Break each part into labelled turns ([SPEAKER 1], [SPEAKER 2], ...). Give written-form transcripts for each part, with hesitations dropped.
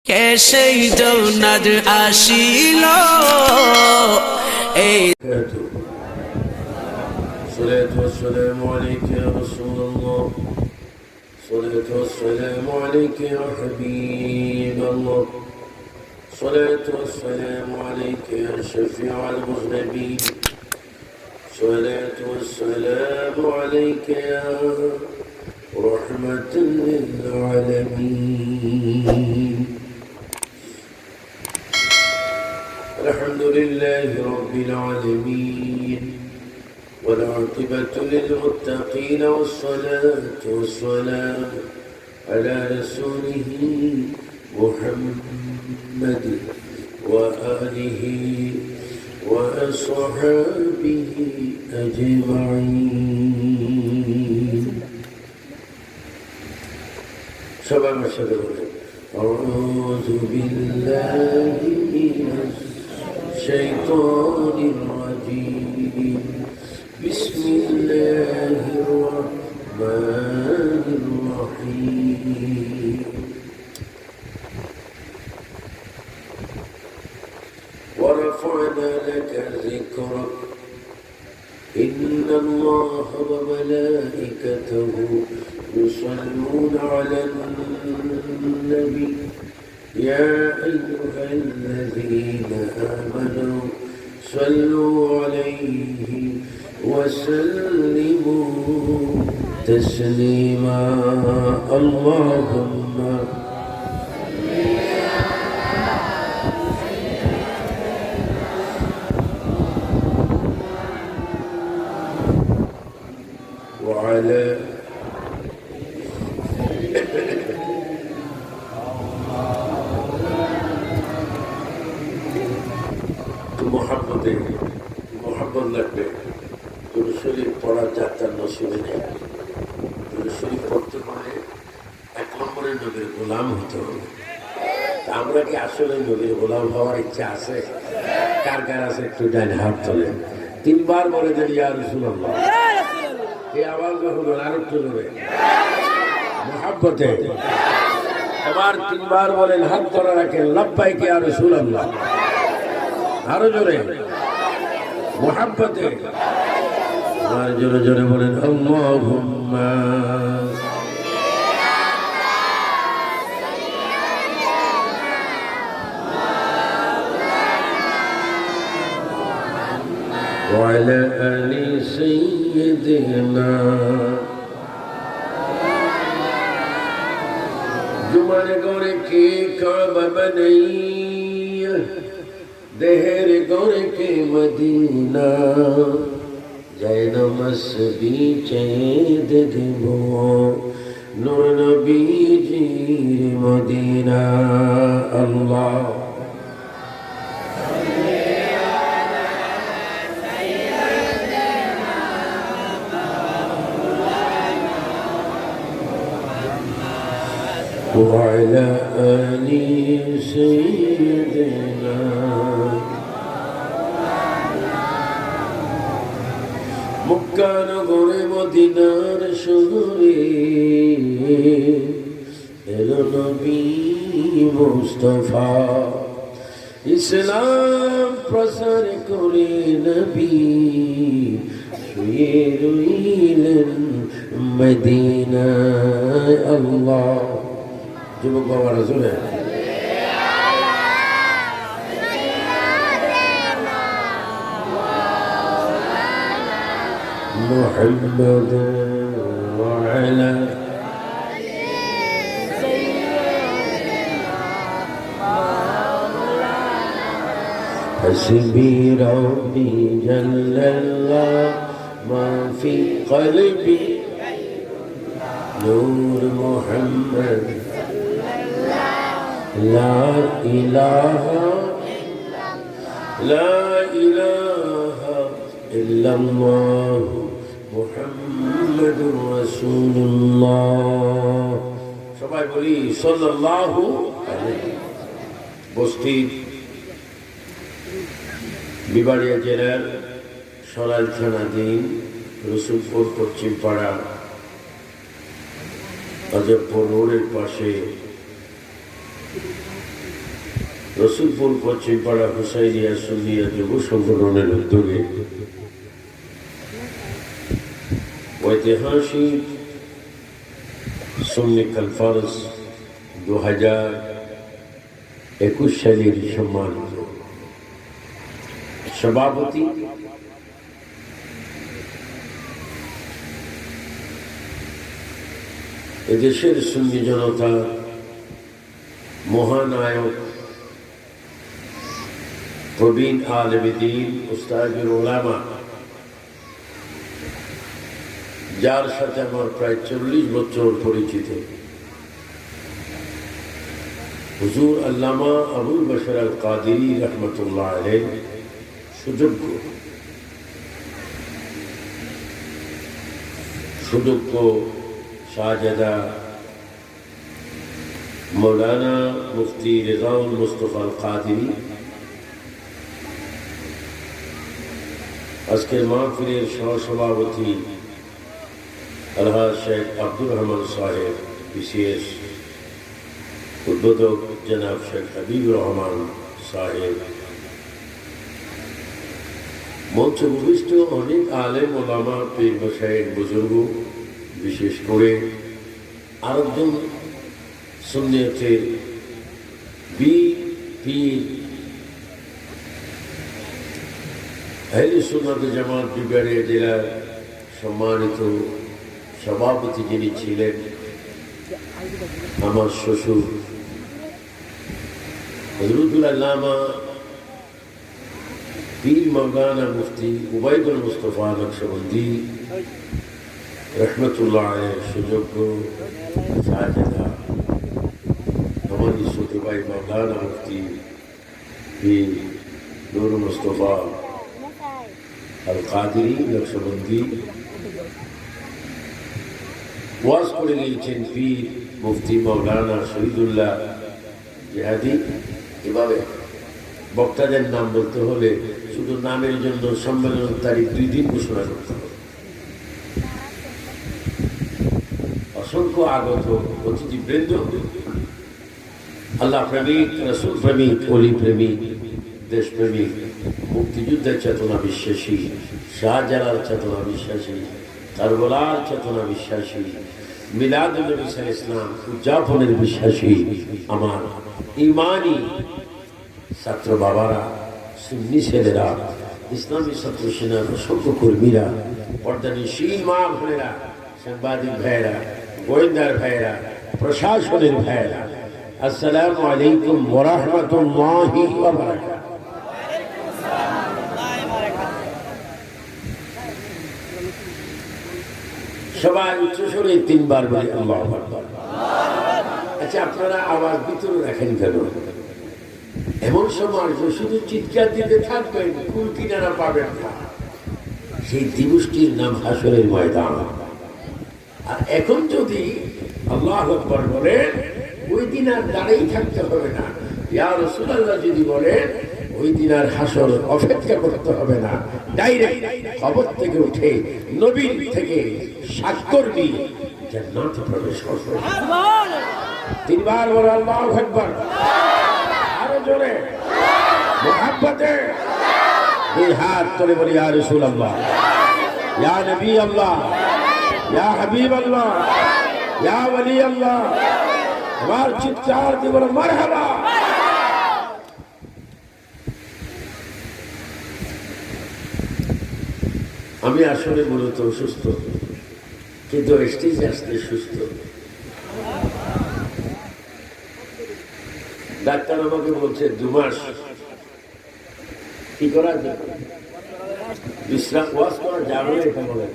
[SPEAKER 1] কেসেই জৌনাদ আসিল এই
[SPEAKER 2] الصلاة والسلام عليك يا رسول الله الصلاة والسلام عليك يا حبيب الله الصلاة والسلام عليك يا شفيع المذنبين الصلاة والسلام عليك يا رحمة للعالمين الحمد لله رب العالمين والعاقبة للمتقين والصلاة والسلام على رسوله محمد وآله وأصحابه أجمعين سبع مشهد أعوذ بالله من الشيطان الرجيم بسم الله الرحمن الرحيم ورفعنا لك ذكرك إن الله وملائكته يصلون على النبي يا أيها الذين آمنوا صلوا عليه وسلموا تسليما اللهم وعلى محبت লাগবে দুরূদ শরীফ পড়া যাত্রার নসিবে নেই। দুরূদ শরীফ পড়তে হলে এক নম্বরে নবীর গোলাম হতে হবে। আমরা কি আসলে নবীর গোলাম হওয়ার ইচ্ছা আছে? কার কার আছে একটু ডান হাত তোলেন। তিনবার বলে দেন ইয়া রাসূলুল্লাহ। এই আওয়াজ যখন আর একটু জোরে মুহাব্বতে এবার তিনবার বলেন, হাত ধরে রাখেন লাব্বাইক ইয়া রাসূলুল্লাহ। আরো জোরে মুহাব্বতে আর জোরে জোরে বলেন আল্লাহুম্মা وعلى آل سيدنا जुमन गौर के काबा बनई देहर गौर के मदीना जैन मस्बी चैद दिबो नूर नबी जीर मदीना अल्लाह وعلى آل سيدنا مكان غور مدينار شهري النبي مصطفى ইসলাম প্রসার করে নবী শুয়ে রইলেন মদিনায় আল্লাহ যুবক বাবারা শুনে محمد وعلى حسبي ربي جل الله ما في قلبي نور محمد لا إله إلا الله محمد رسول الله সবাই বলি সাল্লাল্লাহু আলাইহি বস্তি বিবাড়িয়া জেলার সরাইল থানাধীন রসুলপুর পশ্চিম পাড়া अजबपुर रोड पाशे রসুলপুর পশ্চিমপাড়া হুসাইনিয়া সুন্নিয়া যুব সংগঠনের উদ্যোগে ঐতিহাসিক সুন্নি কনফারেন্স 2021 সালের সম্মানিত সভাপতি এদেশের সুন্নি জনতা মহানায়ক প্রবীণ আলেম দ্বীন উস্তাদুল উলামা, যার সাথে আমার প্রায় 40 বছর পরিচিত, হুজুর আল্লামা আবুল বশর আল কাদেরী রহমতুল্লাহ আলাইহি সুযোগ্য শাহজাদা মৌলানা মুফতি রেজাউল মুস্তফা আল কাদেরী, আজকের মাহফিলের সহসভাপতি আলহাজ শেখ আব্দুর রহমান সাহেব, বিশেষ উদ্বোধক জনাব শেখ হাবিবুর রহমান সাহেব, মঞ্চ ভূমিষ্ঠ অনেক আলেম ওলামা, পীর মাশায়েখ, বুজুর্গ, বিশেষ করে আরেকজন সুন্নিয়তের পীর আহলে সুন্নাত জামাত বিভাগীয় জেলার সম্মানিত সভাপতি যিনি ছিলেন আমার শ্বশুর হযরতুল আল্লামা পীর মাওলানা মুফতি উবাইদুল মুস্তফা নকশবন্দি রহমতুল্লাহ আলাইহি সুযোগ্য শাহজাদা, আমার ছোট ভাই মাওলানা মুফতি পীর নূর মুস্তফা আল কাদেরী নকশবন্দি, ওয়াজ করে গিয়েছেন পীর মুফতি মাওলানা শহীদুল্লাহ জিহাদি। এভাবে বক্তাদের নাম বলতে হলে শুধু নামের জন্য সম্মেলনের তারিখ 2 দিন ঘোষণা করতে হবে। অসংখ্য আগত অতিথিবৃন্দ, আল্লাহ প্রেমিক, রসুল প্রেমিক, অলি প্রেমিক, দেশপ্রেমিক, মুক্তিযুদ্ধের চেতনা বিশ্বাসী, শাহজালাল চেতনা বিশ্বাসী, কারবালার চেতনা বিশ্বাসী, মিলাদুন নবী সাল্লাল্লাহু আলাইহি ওয়াসাল্লাম উদযাপনের বিশ্বাসী আমার ইমানি ছাত্র বাবারা, সুন্নি ছেলেরা, ইসলামী ছাত্র সেনার অসংখ্য কর্মীরা, পর্দানিশীল মা বোনেরা, সাংবাদিক ভাইয়েরা, গোয়েন্দার ভাইয়েরা, প্রশাসনের ভাইয়েরা, আসসালামু আলাইকুম ওয়া রাহমাতুল্লাহি ওয়া বারাকাতুহু। সবাই উচ্চস্বরে 3 বার বলে আল্লাহু আকবার। আচ্ছা, আপনারা আওয়াজ ভিতরে রাখেন কেন? এমন সময় শুধু চিৎকার দিতে থাকবেন, কুল কিনারা পাবেন না। সেই দিবসটির নাম হাসরের ময়দান। আর এখন যদি আল্লাহু আকবার বলেন, ওই দিন আর দাঁড়িয়ে থাকতে হবে না। ইয়া রাসূলুল্লাহ যদি বলেন, ওই দিন আর হাসর অপেক্ষা করতে হবে না, ডাইরেক্ট কবর থেকে উঠে নবীর থেকে স্বাক্ষর নিয়ে জান্নাতে প্রবেশ করবে। 3 বার বলে আল্লাহু আকবার। আরো জোরে মুহাব্বতে 2 হাত তুলে বলি ইয়া রাসূলুল্লাহ, ইয়া নবী আল্লাহ, ইয়া হাবিব আল্লাহ, ইয়া ওলি আল্লাহ। আমার চিৎকার দিয়ে বলো মারহাবা। আমি আসলে মূলত অসুস্থ, কিন্তু স্টেজে আসতে সুস্থ। ডাক্তার আমাকে বলছে 2 মাস কি করা যাবে, বিশ্রাম, ওয়াজ করা যাবে না, এটা বলে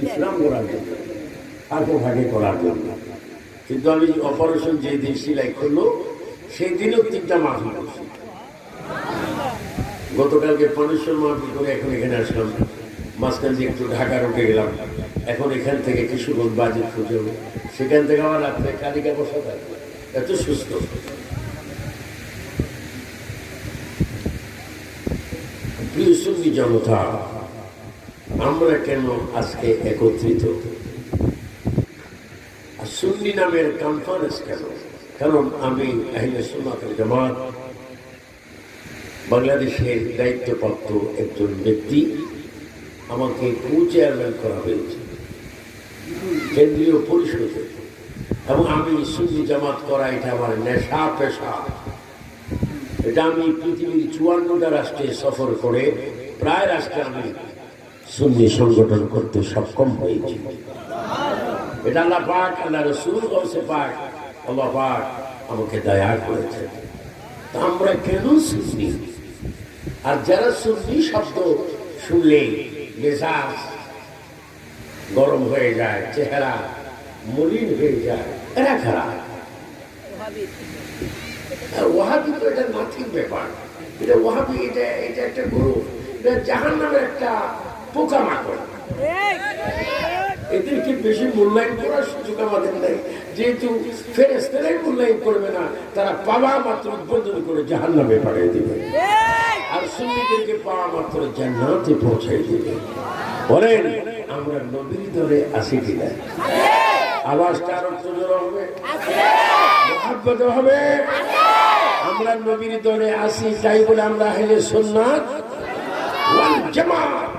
[SPEAKER 2] বিশ্রাম করার জন্য, আগে ভাগে করার জন্য। কিন্তু আমি অপারেশন যে দিন সেলাই করলো সেই দিনও 3টা মাহফিল করছি। গতকালকে 500 মাহফিল করে এখন এখানে আসলাম। মাঝখান দিয়ে একটু ঢাকা রুটে গেলাম, এখন এখান থেকে কিশোরগঞ্জ বাজিত খুঁজে, সেখান থেকে আমার রাত্রে কালিকা বসা থাকবে। এত সুস্থ। প্রিয় সুন্নি জনতা, আমরা কেন আজকে একত্রিত? আর সুন্নি নামের কনফারেন্স কেন? কারণ আমি আহলে সুন্নাত ওয়াল জামাত বাংলাদেশের দায়িত্বপ্রাপ্ত একজন ব্যক্তি আমাকে কো চেয়ারম্যান করা হয়েছে কেন্দ্রীয় পরিষদে, এবং আমি সুন্নি জামাত করা এটা আমার নেশা পেশা। এটা আমি পৃথিবীর 54টা রাষ্ট্রে সফর করে প্রায় রাষ্ট্রে আমি সুন্নি সংগঠন করতে সক্ষম হয়েছি। এটা আল্লাহ পাক, আল্লাহ রসুল গৌসে পাক, আল্লাহ পাক আমাকে দয়া করেছে। আমরা কেন সুন্নি? আর যারা সুন্নি শব্দ শুনলেই মেজাজ গরম হয়ে যায়, চেহারা মলিন হয়ে যায়, এরা খারাপ। ওয়াহাবি তো এটা নাথিং ব্যাপার। এটা ওয়াহাবি, এটা এটা একটা গুরু, এটা জাহান্নামের একটা পোকামাকড়। এদেরকে বেশি মূল্যায়ন করার সুযোগ আমাদের নেই, যেহেতু ফেরেশতারাই মূল্যায়ন করবে না, তারা পাওয়া মাত্র উদ্বোধন করে জাহান্নামে পাঠিয়ে দেবে, আর সুন্নিদেরকে পাওয়া মাত্র জান্নাতে পৌঁছাই দেবে। বলেন আমরা নবীর ধরে আসি কিনা? আওয়াজটা আরো জোর হবে, মুহাব্বত হবে। আমরা নবীর ধরে আসি, তাই বলে আমরা আহলে সুন্নাত ওয়াল জামাত।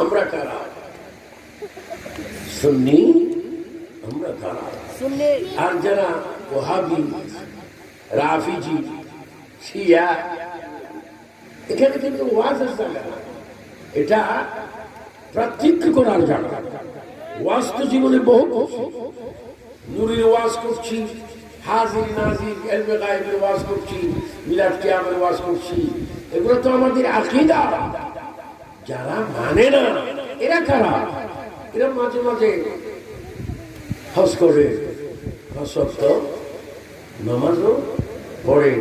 [SPEAKER 2] আমরা কারা? সুন্নি। আমরা কারা? আর যারা ওয়াহাবি, রাফিজি, শিয়া, এখানে কিন্তু ওয়াজের জায়গা না, এটা প্রত্যক্ষ করার জায়গা। ওয়াজ তো জীবনে বহু করছি, নূরের ওয়াজ করছি, হাজির নাজির ইলমে গায়বের ওয়াজ করছি, মিলাদ কিয়ামের ওয়াজ করছি, এগুলো তো আমাদের আকীদা। যারা মানে না এরা কারা? এরা মাঝে মাঝে হজ করে, সত্য নামাজও পড়ে,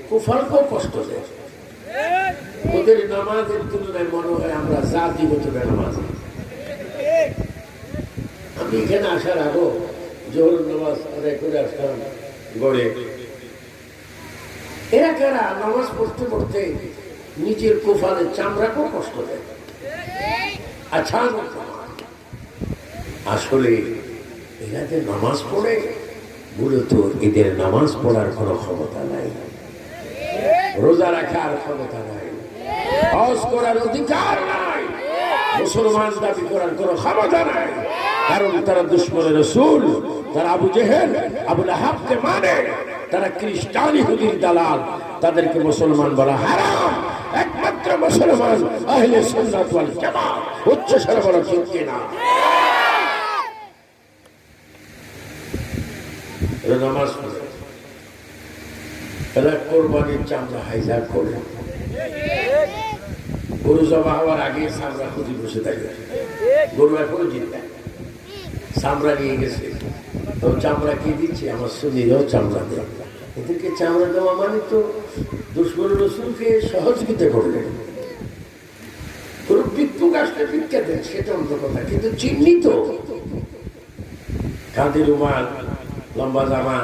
[SPEAKER 2] কুফারকেও কষ্ট দেয়। ওদের নামাজের তুলনায় মনে হয় আমরা জাতিগত নামাজ। আমি এখানে আসার আগেও জোহর নামাজ আদায় করে আসতাম গড়ে। এরা কারা? নামাজ পড়তে পড়তে নিজের কোফালের চামড়াকেও কষ্ট দেয়। আচ্ছা, আসলে এরা যে নামাজ পড়ে, মূলত এদের নামাজ পড়ার কোনো ক্ষমতা নাই, রোজা রাখার ক্ষমতা নাই, হজ করার অধিকার নাই, মুসলমান দাবি করার কোনো ক্ষমতা নাই। কারণ তারা দুশমনে রাসূল, তারা আবু জেহেল, আবু লাহাবকে মানে, তারা খ্রিস্টান ইহুদির দালাল, তাদেরকে মুসলমান বলা হারাম। একমাত্র মুসলমান আহলে সুন্নাত ওয়াল জামাত। উচ্চ স্বরে বলা ঠিক কিনা? নামাজ পড়ে এরা কোরবানির চামড়া হাইজাক করে, গরু জবা হওয়ার আগে চামড়া খুঁজি বসে থাকে। গরু এখনো জিন্দা, চামড়া নিয়ে গেছে, তো চামড়া কি দিচ্ছে? আমার সুন্নিরাও চামড়া দেয়। এদেরকে চামড়া দেওয়া মানে তো দুশমন রাসূলকে সহযোগিতা করলেন। কোনো ভিক্ষুক আসলে ভিক্ষা দেন, সেটা অন্য কথা, কিন্তু চিহ্নিত কাঁধে রুমাল, লম্বা জামা,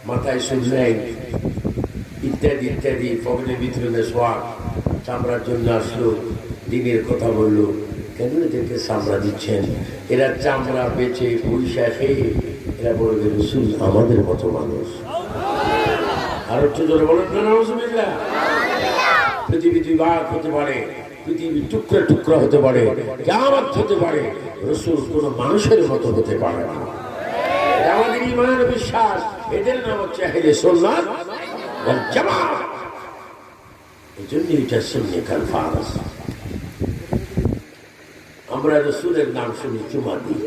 [SPEAKER 2] মাথায় সুজনাই ইত্যাদি ইত্যাদি, পকেটের ভিতরে সোয়াগ, চামড়ার জন্য আসলো, দিনের কথা বললো। কেন এদেরকে চামড়া দিচ্ছেন? এরা চামড়া বেচে পয়সা খেয়ে এরা বলবে রাসূল আমাদের মতো মানুষ। আর একটু জোরে বলেন না নাউজুবিল্লাহ। পৃথিবী দুই ভাগ হতে পারে, পৃথিবী টুকরা টুকরা হতে পারে, কিয়ামত হতে পারে, রাসূল কোনো মানুষের মতো হতে পারে না। আমাদের ঈমান ও বিশ্বাস, এদের নাম হচ্ছে আহলে সুন্নাত ওয়াল জামাত। এজন্য এটা সুন্নি কাল ফারস। আমরা রাসূলের নাম শুনি চুমা দিই,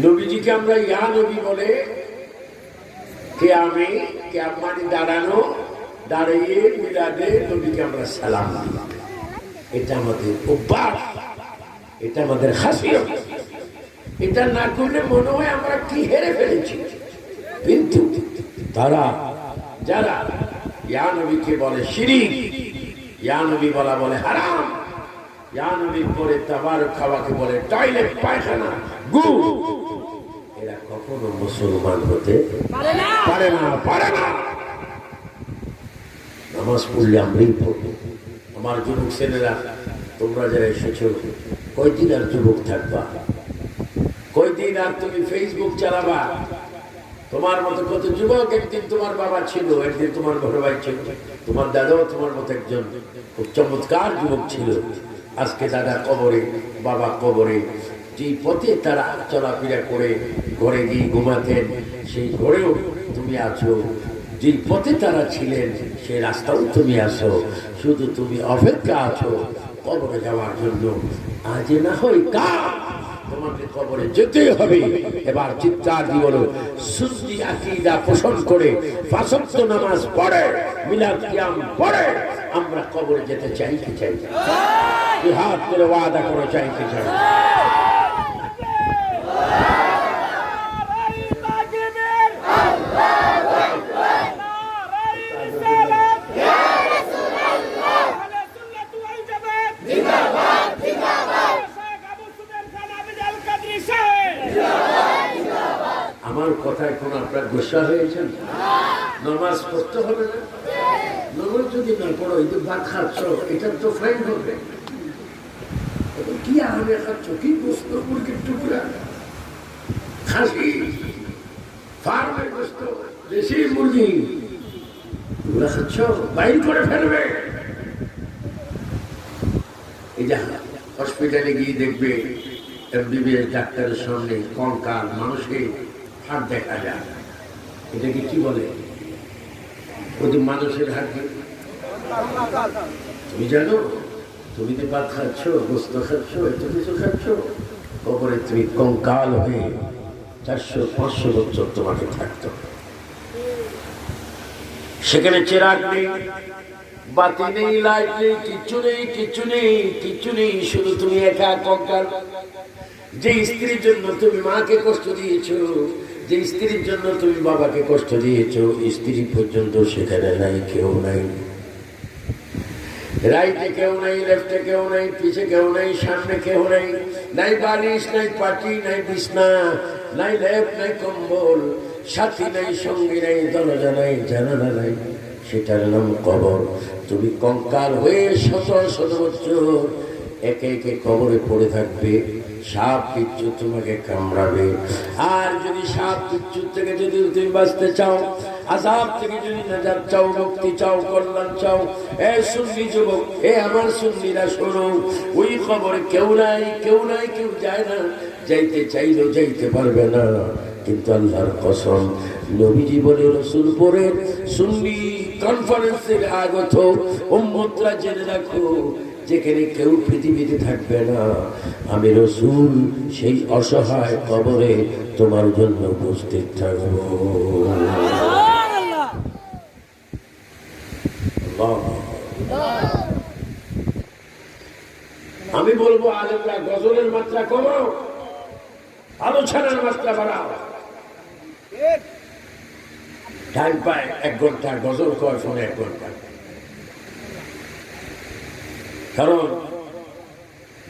[SPEAKER 2] নবীজিকে আমরা ইয়া নবী বলে, কিয়ামে কিয়াম মানে দাঁড়ানো, দাঁড়িয়ে মিলাদে নবীকে আমরা সালাম দিই। এটা আমাদের অভ্যাস, এটা আমাদের খাসিয়ত। এটা না করলে মনে হয় আমরা কি হেরে ফেলেছি। কিন্তু তারা যারা ইয়া নবীকে বলে শিরিক, ইয়া নবী বলা বলে হারাম, ইয়া নবীর পরে তাবারক খাওয়াকে বলে টয়লেট, পায়খানা, গু, এরা কখনো মুসলমান হতে পারে না। নামাজ পড়লে আমরাই পড়বো। আমার যুবক ছেলেরা, তোমরা যারা এসেছো, কয়দিন আর যুবক থাকবা? কয়দিন আর তুমি ফেসবুক চালাবা? তোমার মতো কত যুবক একদিন তোমার বাবা ছিল, একদিন তোমার বড় ভাই ছিল, তোমার দাদাও তোমার মতো একজন খুব চমৎকার যুবক ছিল। আজকে দাদা কবরে, বাবা কবরে। যে পথে তারা চলাফেরা করে ঘরে গিয়ে ঘুমাতেন, সেই ঘরেও তুমি আছো। যে পথে তারা ছিলেন সেই রাস্তাও তুমি আসো। শুধু তুমি অপেক্ষা আছো কবরে যাওয়ার জন্য। আজ না হয় কাল তোমাকে কবরে যেতে হবে। এবার চিৎকার দিয়ে বলো, সুন্নি আকীদা পোষণ করে পাঁচ ওয়াক্ত নামাজ পড়ে, মিলাদ কিয়াম পড়ে আমরা কবরে যেতে চাই কি চাই? হাত করে ওয়াদা করে চাই কি চাই? আমার কথায় কোন আপনার গুসা হয়েছেন? নামাজ পড়তে হবে না? নামাজ যদি না পড়ো, এই যে ভাত খাচ্ছ, এটার তো ফাইন হবে। কি আহারে খাচ্ছ? কি গোস্ত, মুরগির টুকরা, খাসি, ফার্মের গোস্ত, দেশি মুরগি, এগুলা খাচ্ছ, বাইর করে ফেলবে। এই যে হসপিটালে গিয়ে দেখবে এমবিবিএস ডাক্তারের সামনে কঙ্কাল মানুষের হাত দেখা যায়। এটাকে কি বলে? ওই মানুষের হাত। তুমি জানো, তুমি যে ভাত খাচ্ছ, গোস্ত খাচ্ছ, এত কিছু খাচ্ছ, কবরে তুমি কঙ্কাল হয়ে 400-500 বছর তোমাকে থাকতো। সেখানে চেরাগ নেই, বাতি নেই, লাইট নেই, কিচ্ছু নেই, কিচ্ছু নেই, কিচ্ছু নেই। শুধু তুমি একা কঙ্কাল। যে স্ত্রীর জন্য তুমি মাকে কষ্ট দিয়েছো, যে স্ত্রীর জন্য তুমি বাবাকে কষ্ট দিয়েছো, স্ত্রী পর্যন্ত সেখানে নাই, কেউ নাই। রাইটে কেউ নাই, লেফটে কেউ নাই, পিছে কেউ নাই, সামনে কেউ নাই। নাই বালিশ, নাই পাটি, নাই বিছনা, নাই লেপ, নাই কম্বল, সাথী নাই, সঙ্গী নাই, দরজা নাই, জানালা নাই। সেটার নাম কবর। তুমি কঙ্কাল হয়ে শত শত বছর একে একে কবরে পড়ে থাকবে। সাপ বিচ্ছু তোমাকে কামড়াবে। আর যদি সাপ বিচ্ছু থেকে যদি তুমি বাঁচতে চাও, আযাব থেকে যদি নাজাত চাও, মুক্তি চাও, কল্যাণ চাও, এ সুন্নি যুবক, এ আমার সুন্নিরা শোনো, ওই কবরে কেউ নাই, কেউ নাই, কেউ যায় না। যাইতে চাইলেও যাইতে পারবে না। কিন্তু আল্লাহর কসম, নবীজি বলে, রাসূল পরে সুন্নি কনফারেন্সের আগত উম্মতরা জেনে রাখো, যেখানে কেউ পৃথিবীতে থাকবে না, আমি রাসূল সেই অসহায় কবরে তোমার জন্য উপস্থিত থাকব। আমি বলবো, আলেমরা গজলের মাত্রা কমাও, আলোচনার মাত্রা বাড়াও। টাইম পায় 1 ঘন্টা, গজল কয় ফোনে 1 ঘন্টা। কারণ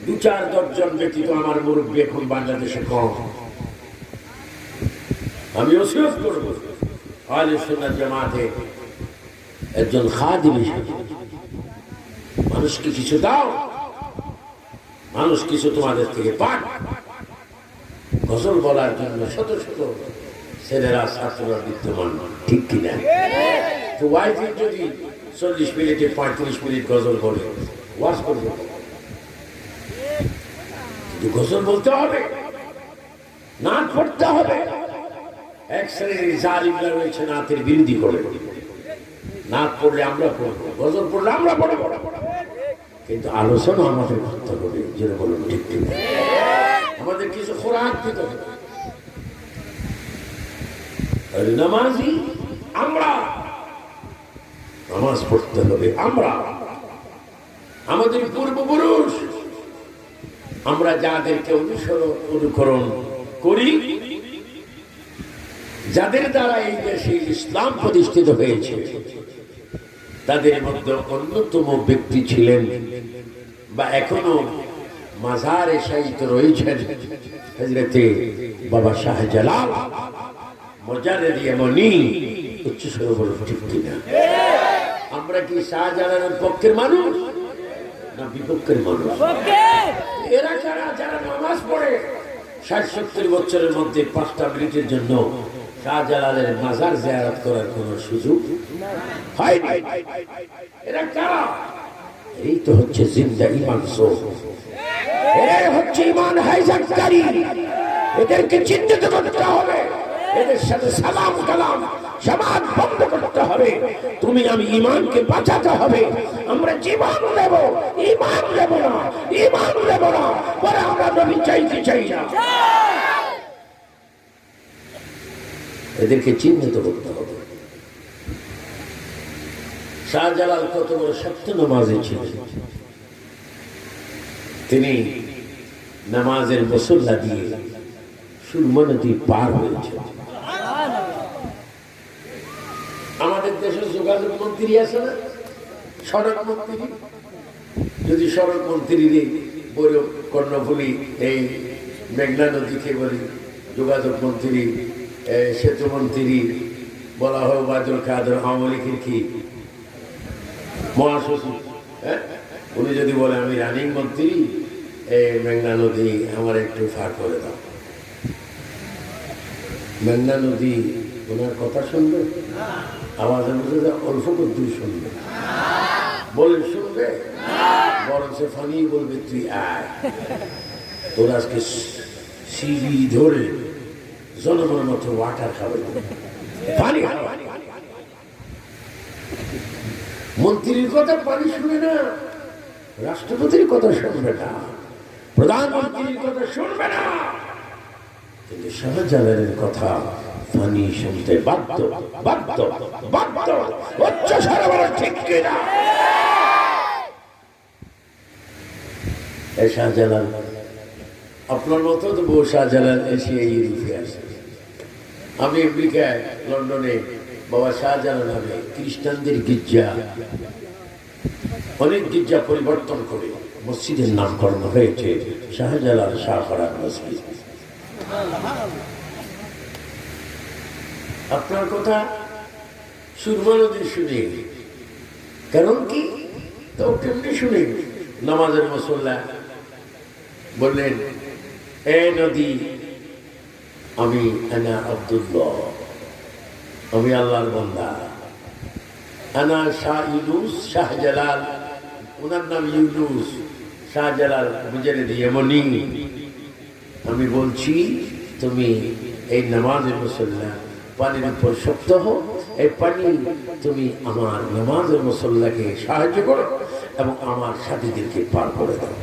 [SPEAKER 2] 2-4-10 জন ব্যতীত আমার মুরব্বী এখন বাংলাদেশে কম। আমি ওসিয়ত করব, আহলে সুন্নাত জামাতে একজন খাদিম হিসেবে, মানুষকে কিছু দাও, মানুষ কিছু তোমাদের থেকে পাক। গজল বলার জন্য শত শত ছেলেরা, ছাত্ররা বিদ্যমান, ঠিক কিনা? তো ওয়াইফ যদি 40 মিনিটে 35 মিনিট গজল বলে, ওয়াজ করবে, কিন্তু গজল বলতে হবে, নাচ পড়তে হবে। এক শ্রেণীর জালিমরা রয়েছে নাচের বিরোধী করে। নাচ পড়লে আমরা পড়বো, গজল পড়লে আমরা পড়বো, কিন্তু আলোচনা আমাদের করতে হবে। যেটা বলুন ঠিক ঠিক, আমাদের কিছু খোরাক দিতে হবে। নামাজি আমরা, নামাজ পড়তে হবে আমরা। আমাদের পূর্বপুরুষ, আমরা যাদেরকে অনুকরণ করি, যাদের দ্বারা এই দেশে ইসলাম প্রতিষ্ঠিত হয়েছে, তাদের মধ্যে অন্যতম ব্যক্তি ছিলেন বা এখনো মাজারে শায়িত রয়েছেন হযরতে বাবা শাহজালাল মুজাদ্দিদ ইয়ামানি। উচ্চ স্বরে বলুন ঠিক কিনা? আমরা কি শাহজালালের পক্ষের মানুষ না বিপক্ষের মানুষ? এরা যারা নামাজ পড়ে, 60-70 বছরের মধ্যে 5টা মিনিটের জন্য শাহজালালের মাজার জিয়ারত করার কোন সুযোগ হয়নি। এরা কারা? এই তো হচ্ছে জিন্দা ইমান চোর, এরাই হচ্ছে ইমান হাইজ্যাককারী। এদেরকে চিহ্নিত করতে হবে, এদের সাথে সালাম কালাম সমাজ বন্ধ করতে হবে। তুমি আমি ইমানকে বাঁচাতে হবে। আমরা জীবন দেব, ইমান দেব না, ইমান দেব না, পরে আমরা নবী চাইতে চাই না। এদেরকে চিহ্নিত করতে হবে। শাহজালাল কত বড় সত্য নামাজি ছিলেন। তিনি নামাজের মুসল্লা দিয়ে সুরমা নদী পার হয়েছে। আমাদের দেশের যোগাযোগ মন্ত্রী আছে না, সড়ক মন্ত্রী। যদি সড়ক মন্ত্রী কর্ণফুলী এই মেঘনা নদীকে বলি, যোগাযোগ মন্ত্রী, সেতু মন্ত্রী বলা হয় ওবায়দুল কাদের আওয়ামী লীগের কি মহাসচিব, উনি যদি বলে আমি রানিং মন্ত্রী, এই মেঘনা নদী আমার একটু ফার করে দাও, মেঘনা নদী ওনার কথা শুনবে? আওয়াজের মধ্যে অল্প দূর শুনবে, বলে শুনবে, বরঞ্চ ফানি বলবে তুই আয়, তোর আজকে সিঁড়ি ধরে জনগণের মতো ওয়াটার খাবে, পানি। মন্ত্রীর কথা পানি শুনে না, রাষ্ট্রপতির কথা শুনবে না, প্রধানমন্ত্রীর কথা শুনবে না, কিন্তু শাহজালালের কথা পানি শুনতে বাধ্য বাধ্য বাধ্য। উচ্চ স্বরে বলো ঠিক কিনা? এই শাহজালাল আপনার মতো তো বহু শাহজালাল এশিয়া ইউরোপে আসে। আমি আমেরিকায় লন্ডনে বাবা শাহজালাল নামে খ্রিস্টানদের গির্জা, অনেক গির্জা পরিবর্তন করে মসজিদের নামকরণ হয়েছে শাহজালাল শাহ ফরাদ মসজিদ। আপনার কথা সুরমা নদী শুনে, কারণ কি তো কেমনি শুনে? নামাজের মুসল্লা বললেন, এ নদী আমি আনা আব্দুল্লাহ, আমি আল্লাহর বান্দা, আনা শাহ ইউনুস, শাহজালাল, ওনার নাম ইউনুস, শাহজালাল বুঝে দিয়ে মনি। আমি বলছি তুমি এই নামাজের মুসল্লা পানির উপর শক্ত হো, এই পানি তুমি আমার নামাজের মুসল্লাকে সাহায্য করো এবং আমার সাথীদেরকে পার করে দাও।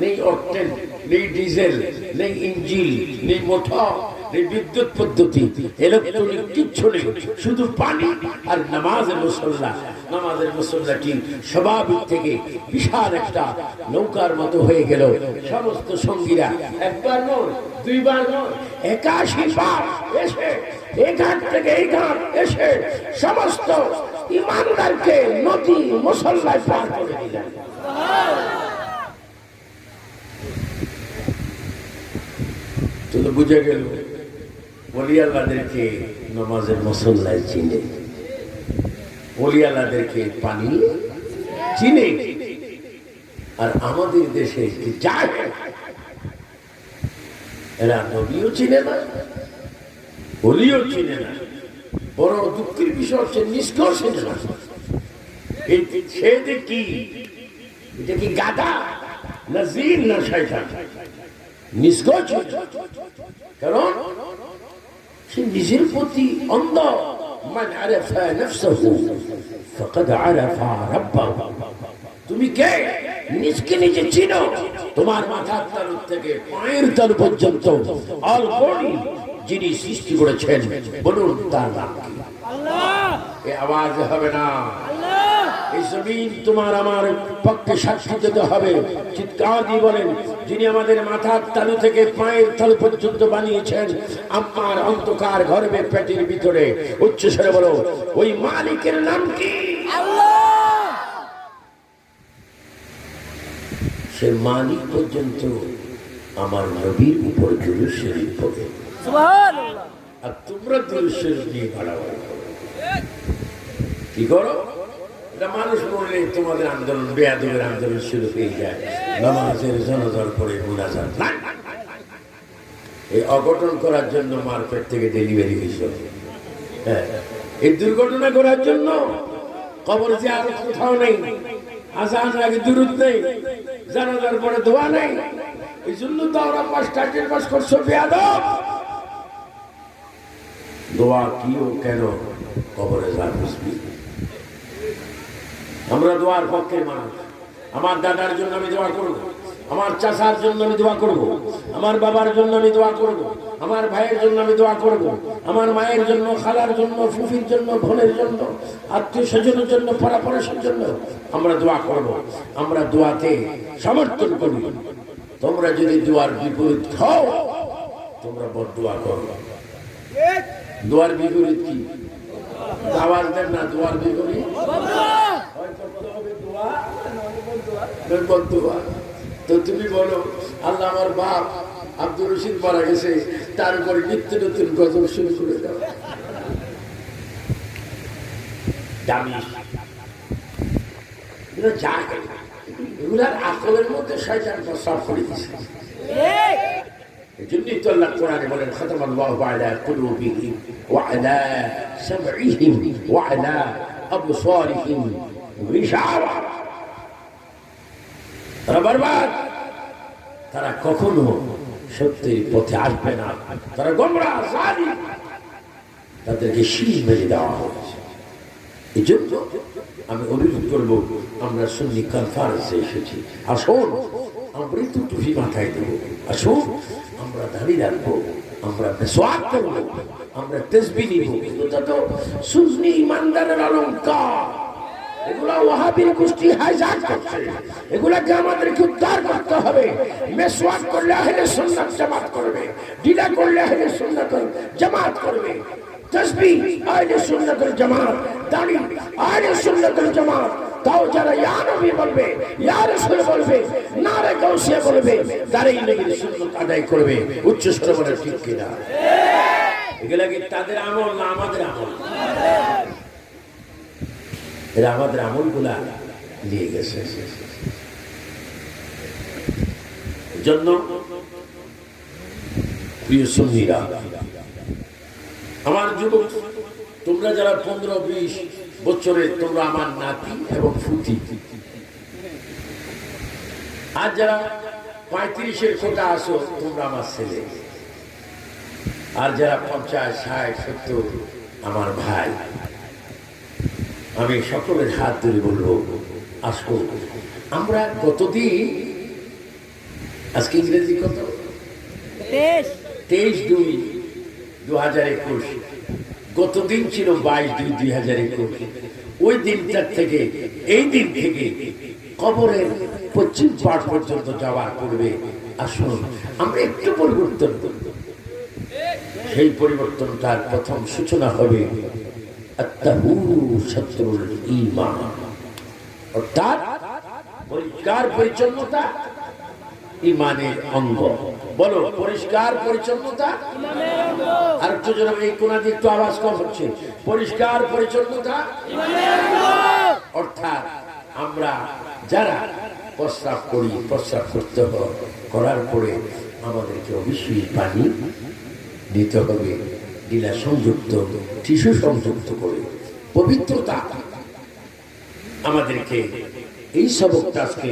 [SPEAKER 2] নেই অকটেন, নেই ডিজেল, নেই ইঞ্জিল, নেই মোটর, নেই বিদ্যুৎ পদ্ধতি, ইলেকট্রনিক কিচ্ছু নেই, শুধু পানি আর নামাজের মুসল্লা। নামাজের মুসল্লাটি স্বাভাবিক থেকে বিশাল একটা নৌকার মতো হয়ে গেল। সমস্ত সঙ্গীরা একবার নয়, দুইবার নয়, 81 বার এসে এই ঘাট থেকে এই ঘাট এসে সমস্ত ইমানদারকে নদী মুসল্লায় পার করে দিলেন। তো বুঝে গেল ওলি আল্লাহদেরকে নামাজের মুসল্লায় চিনে, ওলি আল্লাহদেরকে পানি চিনে। আর আমাদের দেশে যায় এরা নবীও চিনে না, ওলিও চিনে না। বড় দুঃখের বিষয় হচ্ছে নিষ্কর চিনে না। সে যে কি, এটা কি গাধা না জিন না শয়তান? নিষ্কর চিনে, কারণ সে নিজের প্রতি অন্ধ। মান আরাফা নাফসাহু ফাকাদ আরাফা রাব্বাহু। তুমি কে নিজকে নিজে চিনো। তোমার মাথার তালু থেকে পায়ের তালু পর্যন্ত অল বডি যিনি সৃষ্টি করেছেন বলুন তার নাম কি? আল্লাহ। এই আওয়াজ হবে না, এই জমিন তোমার আমার পক্ষে সাক্ষী দিতে হবে। চিৎকার দিয়ে বলেন, যিনি আমাদের মাথার তালু থেকে পায়ের তালু পর্যন্ত বানিয়েছেন, আমার অন্ধকার গর্ভে পেটের ভিতরে, উচ্চ স্বরে বলো ওই মালিকের নাম কি? আল্লাহ। সে মালিক পর্যন্ত আমার নবীর উপর দুরূদ শরীফ পড়ে, সুবহানাল্লাহ। আর তোমরা দুরূদ শরীফ নিয়ে বাড়াবাড়ি করো। কি করো? মানুষ বললে তোমাদের আন্দোলন বেয়াদবের আন্দোলন শুরু হয়ে যায়। নামাজের জনদল করে মুনাজাত না, এই অঘটন করার জন্য মার্কেট থেকে ডেলিভারি হয়েছে। হ্যাঁ, এই দুর্ঘটনা করার জন্য কবর যে আর কোথাও নেই, আজানের আগে দুরূদ নেই, জানাজার পরে দোয়া নেই। এই জন্য তো আমরা 5টা পাস করছো বেয়াদব। দোয়া কি ও কেন কবরে যা বুঝবি। আমরা দোয়ার পক্ষে মানুষ। আমার দাদার জন্য আমি দোয়া করব, আমার চাচার জন্য আমি দোয়া করব, আমার বাবার জন্য আমি দোয়া করব, আমার ভাইয়ের জন্য আমি দোয়া করব, আমার মায়ের জন্য, খালার জন্য, ফুফির জন্য, বোনের জন্য, আত্মীয় স্বজনের জন্য, পরাপরশের জন্য আমরা দোয়া করব। আমরা দোয়াতে সমর্থন করি। তোমরা যদি দোয়ার বিপরীত খাও, তোমরা বদদোয়া করো। দোয়ার বিপরীত কি? আওয়াজ দেন না। দোয়ার বিপরীত বদদোয়া। তো তুমি বলো, আল্লাহ আমার বাপ আব্দুর রশিদ মারা গেছে, তার উপরে নিত্য নতুন গজল শুরু করে দাও। এগুলার আকলের মধ্যে শয়তান প্রস্রাব করে দিয়েছে। এজন্যই তো আল্লাহ কোরআনে বলেন, খাতামাল্লাহু আলা কুলুবিহিম ওয়া আলা সামঈহিম ওয়া আলা আবসারিহিম গিশাওয়া। তারা বরবাদ, তারা কখনো সত্যের পথে আসবে না, তারা গোমরাহ জালিম, তাদেরকে শিল মেরে দেওয়া হয়েছে। এই জন্য আমি অনুরোধ করবো, আমরা সুন্নি কনফারেন্সে এসেছি, আসুন আমরা তো টুপি মাথায় দেবো, আসুন আমরা দাঁড়িয়ে রাখবো, আমরা মেসওয়াক করবো, আমরা তাসবিহ নিব। এটা তো সুন্নি ইমানদারের অলংকার। এগুলা ওয়াহাবীর গোষ্ঠী হাইজ্যাক করছে। এগুলাকে আমাদেরকে উদ্ধার করতে হবে। মেসওয়াক করলে আহলে সুন্নাত জামাত করবে, ডিলা করলে আহলে সুন্নাত জামাত করবে, তাসবিহ আহলে সুন্নাতুল জামাত, দাড়ি আহলে সুন্নাতুল জামাত। তাও যারা ইয়া নবী বলবে, ইয়া রাসূল বলবে, নারে গাউসিয়া বলবে, তারাই নবীর সুন্নাত আদায় করবে। উচ্চস্বরে বলে ঠিক কিনা? এগুলা কি তাদের আমল না আমাদের আমল? এরা আমাদের আমলগুলা নিয়ে গেছে। জন্য প্রিয় সুন্নিরা, আমার যুবক, তোমরা যারা 15-20 বছরের, তোমরা আমার নাতি এবং ফুতি। আর যারা 35-এর কোটা আসো, তোমরা আমার ছেলে। আর যারা 50, 60, 70 আমার ভাই। আমি সকলের হাত ধরে বলবো, আসো আমরা গতদিন, আজকে ইংরেজি কত? 23/2/2021। গতদিন ছিল 22/2/2021। ওই দিনটার থেকে, এই দিন থেকে কবরের পশ্চিম পাড় পর্যন্ত যাওয়ার পূর্বে আসুন আমরা একটু পরিবর্তন করব। সেই পরিবর্তনটার প্রথম সূচনা হবে আত-তাহুরু শাতরুল ঈমান, অর্থাৎ পরিষ্কার পরিচ্ছন্নতা ঈমানের অঙ্গ। বলো, পরিষ্কার পরিচ্ছন্নতা ঈমানের অঙ্গ। আর একটু জোরে, এই কোণা দিয়ে একটু আওয়াজ কম হচ্ছে। পরিষ্কার পরিচ্ছন্নতা ঈমানের অঙ্গ। অর্থাৎ আমরা যারা প্রস্রাব করি, প্রস্রাব করতে হয়, করার পরে আমাদেরকে অবশ্যই পানি দিতে হবে, গিলা সংযুক্ত, টিস্যু সংযুক্ত করে। পবিত্রতা আমাদেরকে এই সবকটা আজকে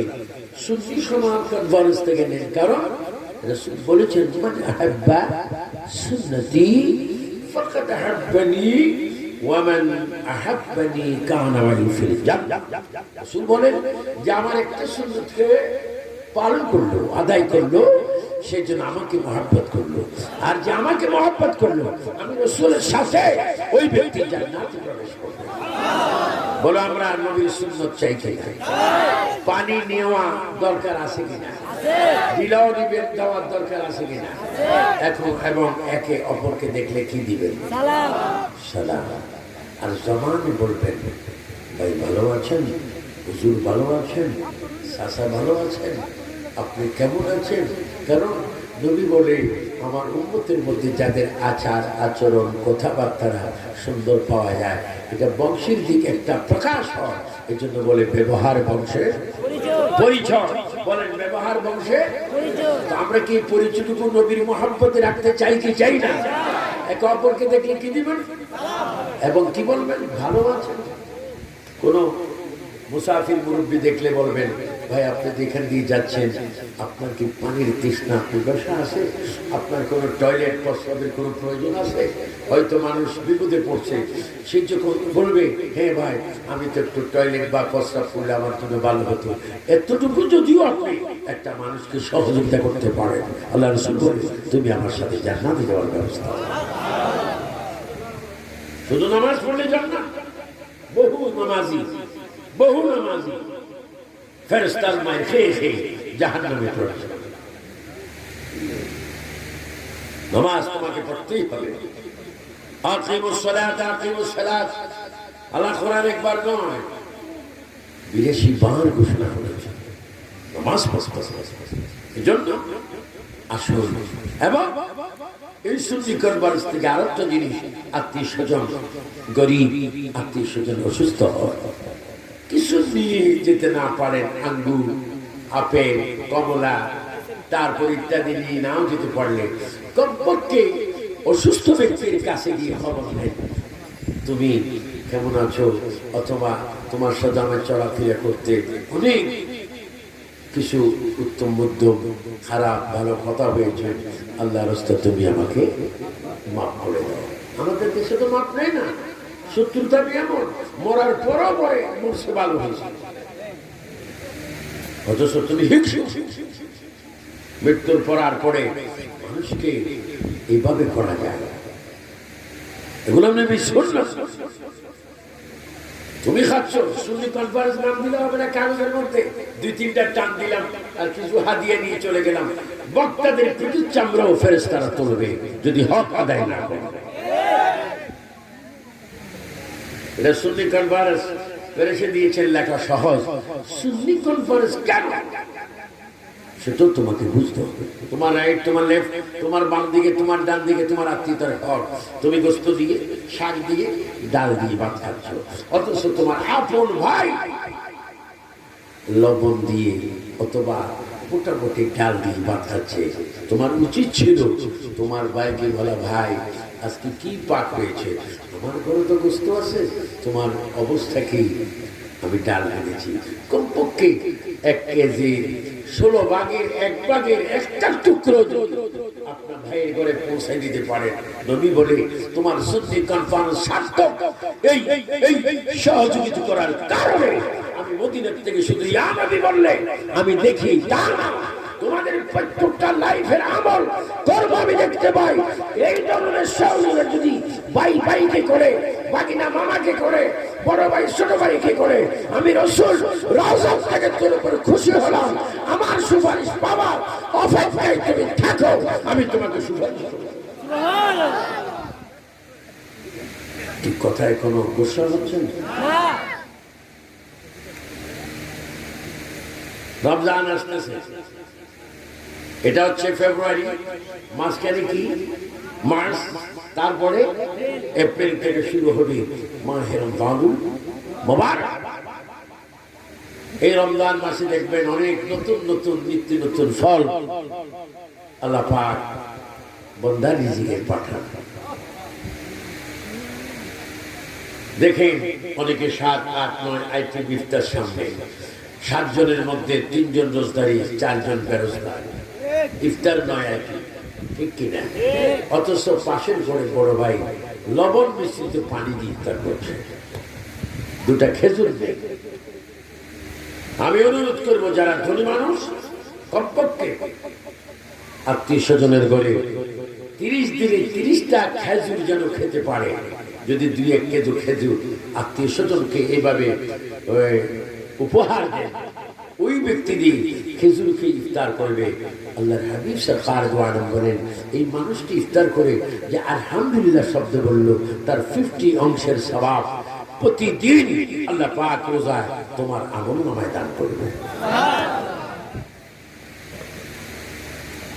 [SPEAKER 2] সুন্নি সমাজ কনফারেন্স থেকে নেন। কারণ রাসূল বলেছেন, মান আহাব্বা সুন্নতি ফাকাদ আহাব্বানি ওয়া মান আহাব্বানি কানা মাই ফিল জান্নাহ। রাসূল বলেন যে আমার একটা সুন্নতকে পালন করলো, আদায় করলো, সেই জন্য আমাকে মহব্বত করলো। আর যে আমাকে মহব্বত করলো, আমি রাসূলের সাথে ওই ব্যক্তি জান্নাতে প্রবেশ করবে। বলো, আমরা নবীর সুন্নত চাই কিনা? পানি নেওয়া দরকার আছে কিনা? দিলাও দিবেন, দেওয়ার দরকার আছে কিনা? এখন এবং একে অপরকে দেখলে কি দিবেন? সালাম। আর জবানে বলবেন, ভাই ভালো আছেন, হুজুর ভালো আছেন, চাচা ভালো আছেন, আপনি কেমন আছেন? কারণ নবী বলে, আমার উম্মতের মধ্যে যাদের আচার আচরণ কথাবার্তা সুন্দর পাওয়া যায়, এটা বংশের দিকে একটা প্রকাশ হয়। এই জন্য বলে ব্যবহার বংশের পরিচয়। বলেন ব্যবহার কার বংশে? তো আমরা কি পরিচয়টুকু নবীর মোহাব্বতে রাখতে চাই কি চাই না? একে অপরকে দেখলে কি দিবেন এবং কি বলবেন? ভালো আছেন। কোন মুসাফির মুরব্বী দেখলে বলবেন, ভাই আপনি যেখান দিয়ে যাচ্ছেন আপনার কি পানির তৃষ্ণা পিপাসা আছে? আপনার কোনো টয়লেট প্রস্রাবের কোনো প্রয়োজন আছে? হয়তো মানুষ বিপদে পড়ছে, সে যখন বলবে, হ্যাঁ ভাই আমি তো একটু টয়লেট বা প্রস্রাব করলে আমার জন্য ভালো হতো, এতটুকু যদিও আপনি একটা মানুষকে সহযোগিতা করতে পারেন, আল্লাহ রাসূল বলে তুমি আমার সাথে জান্নাতে যাওয়ার ব্যবস্থা। শুধু নামাজ পড়লে জান্নাত? বহু নামাজি ফেরেশতার মায়ের খেয়ে খেয়ে জাহান্নামে পড়েছে। নামাজ তোমাকে পড়তেই হবে। আকিমুস সালাত আকিমুস সালাত, আল্লাহ কোরআন একবার নয় 82 বার ঘোষণা করেছে নামাজ পড়তে। এজন্য আসুন। এবং এই সুন্নি করবার থেকে আরেকটা জিনিস, আত্মীয় স্বজন গরিব, আত্মীয় স্বজন অসুস্থ হয়, কিছু নিয়ে যেতে না পারেন, আঙ্গুর, আপেল, কমলা, তারপর ইত্যাদি নিয়ে নাও যেতে পারলে কমপক্ষে অসুস্থ ব্যক্তির কাছে গিয়ে খবর নেই তুমি কেমন আছো, অথবা তোমার সাথে আমার চলাফেরা করতে অনেক কিছু উত্তম মধ্যম খারাপ ভালো কথা হয়েছে, আল্লাহর রাস্তায় তুমি আমাকে মাফ করে দাও। আমাদের দেশে তো মাফ নেই না, শত্রুতা এমন মরার পরও পরে মরছে ভালো হয়েছে, অথচ তুমি মৃত্যুর পরার পরে মানুষকে এইভাবে করা যায়, এগুলো আমি শুনলাম। তুমি খাচ্ছ, সুন্নি কনফারেন্স নাম দিলে হবে না, কাগজের মধ্যে 2-3টা টান দিলাম আর কিছু হাদিয়া নিয়ে চলে গেলাম, বক্তাদের পিঠের চামড়াও ফেরেশতারা তুলবে যদি হক আদায় না করে। এটা সুন্নি কনফারেন্স ফেরেশে দিয়েছেন লেখা সহজ, সুন্নি কনফারেন্স কেন সেটাও তোমাকে বুঝতে হবে। তোমার রাইট, তোমার লেফট, তোমার বাম দিকে, তোমার ডান দিকে, তোমার আত্মীয়তার হক, তুমি গোস্ত দিয়ে, শাক দিয়ে, ডাল দিয়ে ভাত খাচ্ছ, অথচ তোমার আপন ভাই লবণ দিয়ে অথবা মোটামুটি ডাল দিয়ে ভাত খাচ্ছে। তোমার উচিত ছিল তোমার ভাইকে বলা, ভাই আজকে কি পাক হয়েছে, আমার ঘরে তো গোস্ত আছে, তোমার অবস্থা কি, আমি ডাল এনেছি, কমপক্ষে 1 কেজি 16 ভাগের 1 ভাগের একটা টুকরো আপনার ভাইয়ের ঘরে পৌঁছাই দিতে পারে। নবী বলে তোমার সুন্নি কনফারেন্স সার্থক এই সহযোগিতা করার কারণে। আমি মদিনা থেকে শুধু ইয়া নবী বললে আমি দেখি, তা না, তোমাদের প্রত্যেকটা লাইফের আমল করব আমি দেখতে পাই। এই ধরনের সহযোগিতা যদি ভাই ভাইকে করে, বাকিনা মামাকে করে, বড় ভাই ছোট ভাইকে করে, আমি রাসূল রাজব থেকে তোর উপর খুশি হলাম, আমার সুপারিশ পাবার অপেক্ষায় তুমি থাকো, আমি তোমাকে সুপারিশ করব। সুবহানাল্লাহ। ঠিক কথায় কোনো গোসা হচ্ছে না। রমজান আসতেছে, এটা হচ্ছে ফেব্রুয়ারি, মাঝখানে কি মার্চ, তারপরে এপ্রিল থেকে শুরু হবে মাহে রমজানুল মুবারক। এই রমজান মাসে দেখবেন অনেক নতুন নতুন নিত্য নতুন ফল আল্লাহ পাক বান্দার রিজিকে পাঠান। দেখেন অনেকে 7, 8, 9 আইটেম ইফতার সামনে, 7 জনের মধ্যে 3 জন রোজদারি, 4 জন বেরোজগার, ইফতার 9 আইটেম, ঠিক কিনা? অথচ পাশের ঘরে বড় ভাই লবণ মিশ্রিত পানি দিয়ে ইফতার করছে, 2টা খেজুর দেয়। আমি অনুরোধ করবো যারা ধনী মানুষ কমপক্ষে আত্মীয় স্বজনের ঘরে 30 দিনে 30টা খেজুর যেন খেতে পারে। যদি 2-1 কেজি খেজুর আত্মীয় স্বজনকে এইভাবে উপহার দেন, ওই ব্যক্তি দিয়ে খেজুরকে ইফতার করবে। আল্লাহর হাবিব সাল্লাল্লাহু আলাইহি বলেন, এই মানুষটি ইফতার করে যে আলহামদুলিল্লাহ শব্দ বলল, তার 50 অংশের সওয়াব প্রতিদিন আল্লাহ পাক রোজায় তোমার আমলনামায় দান করবে।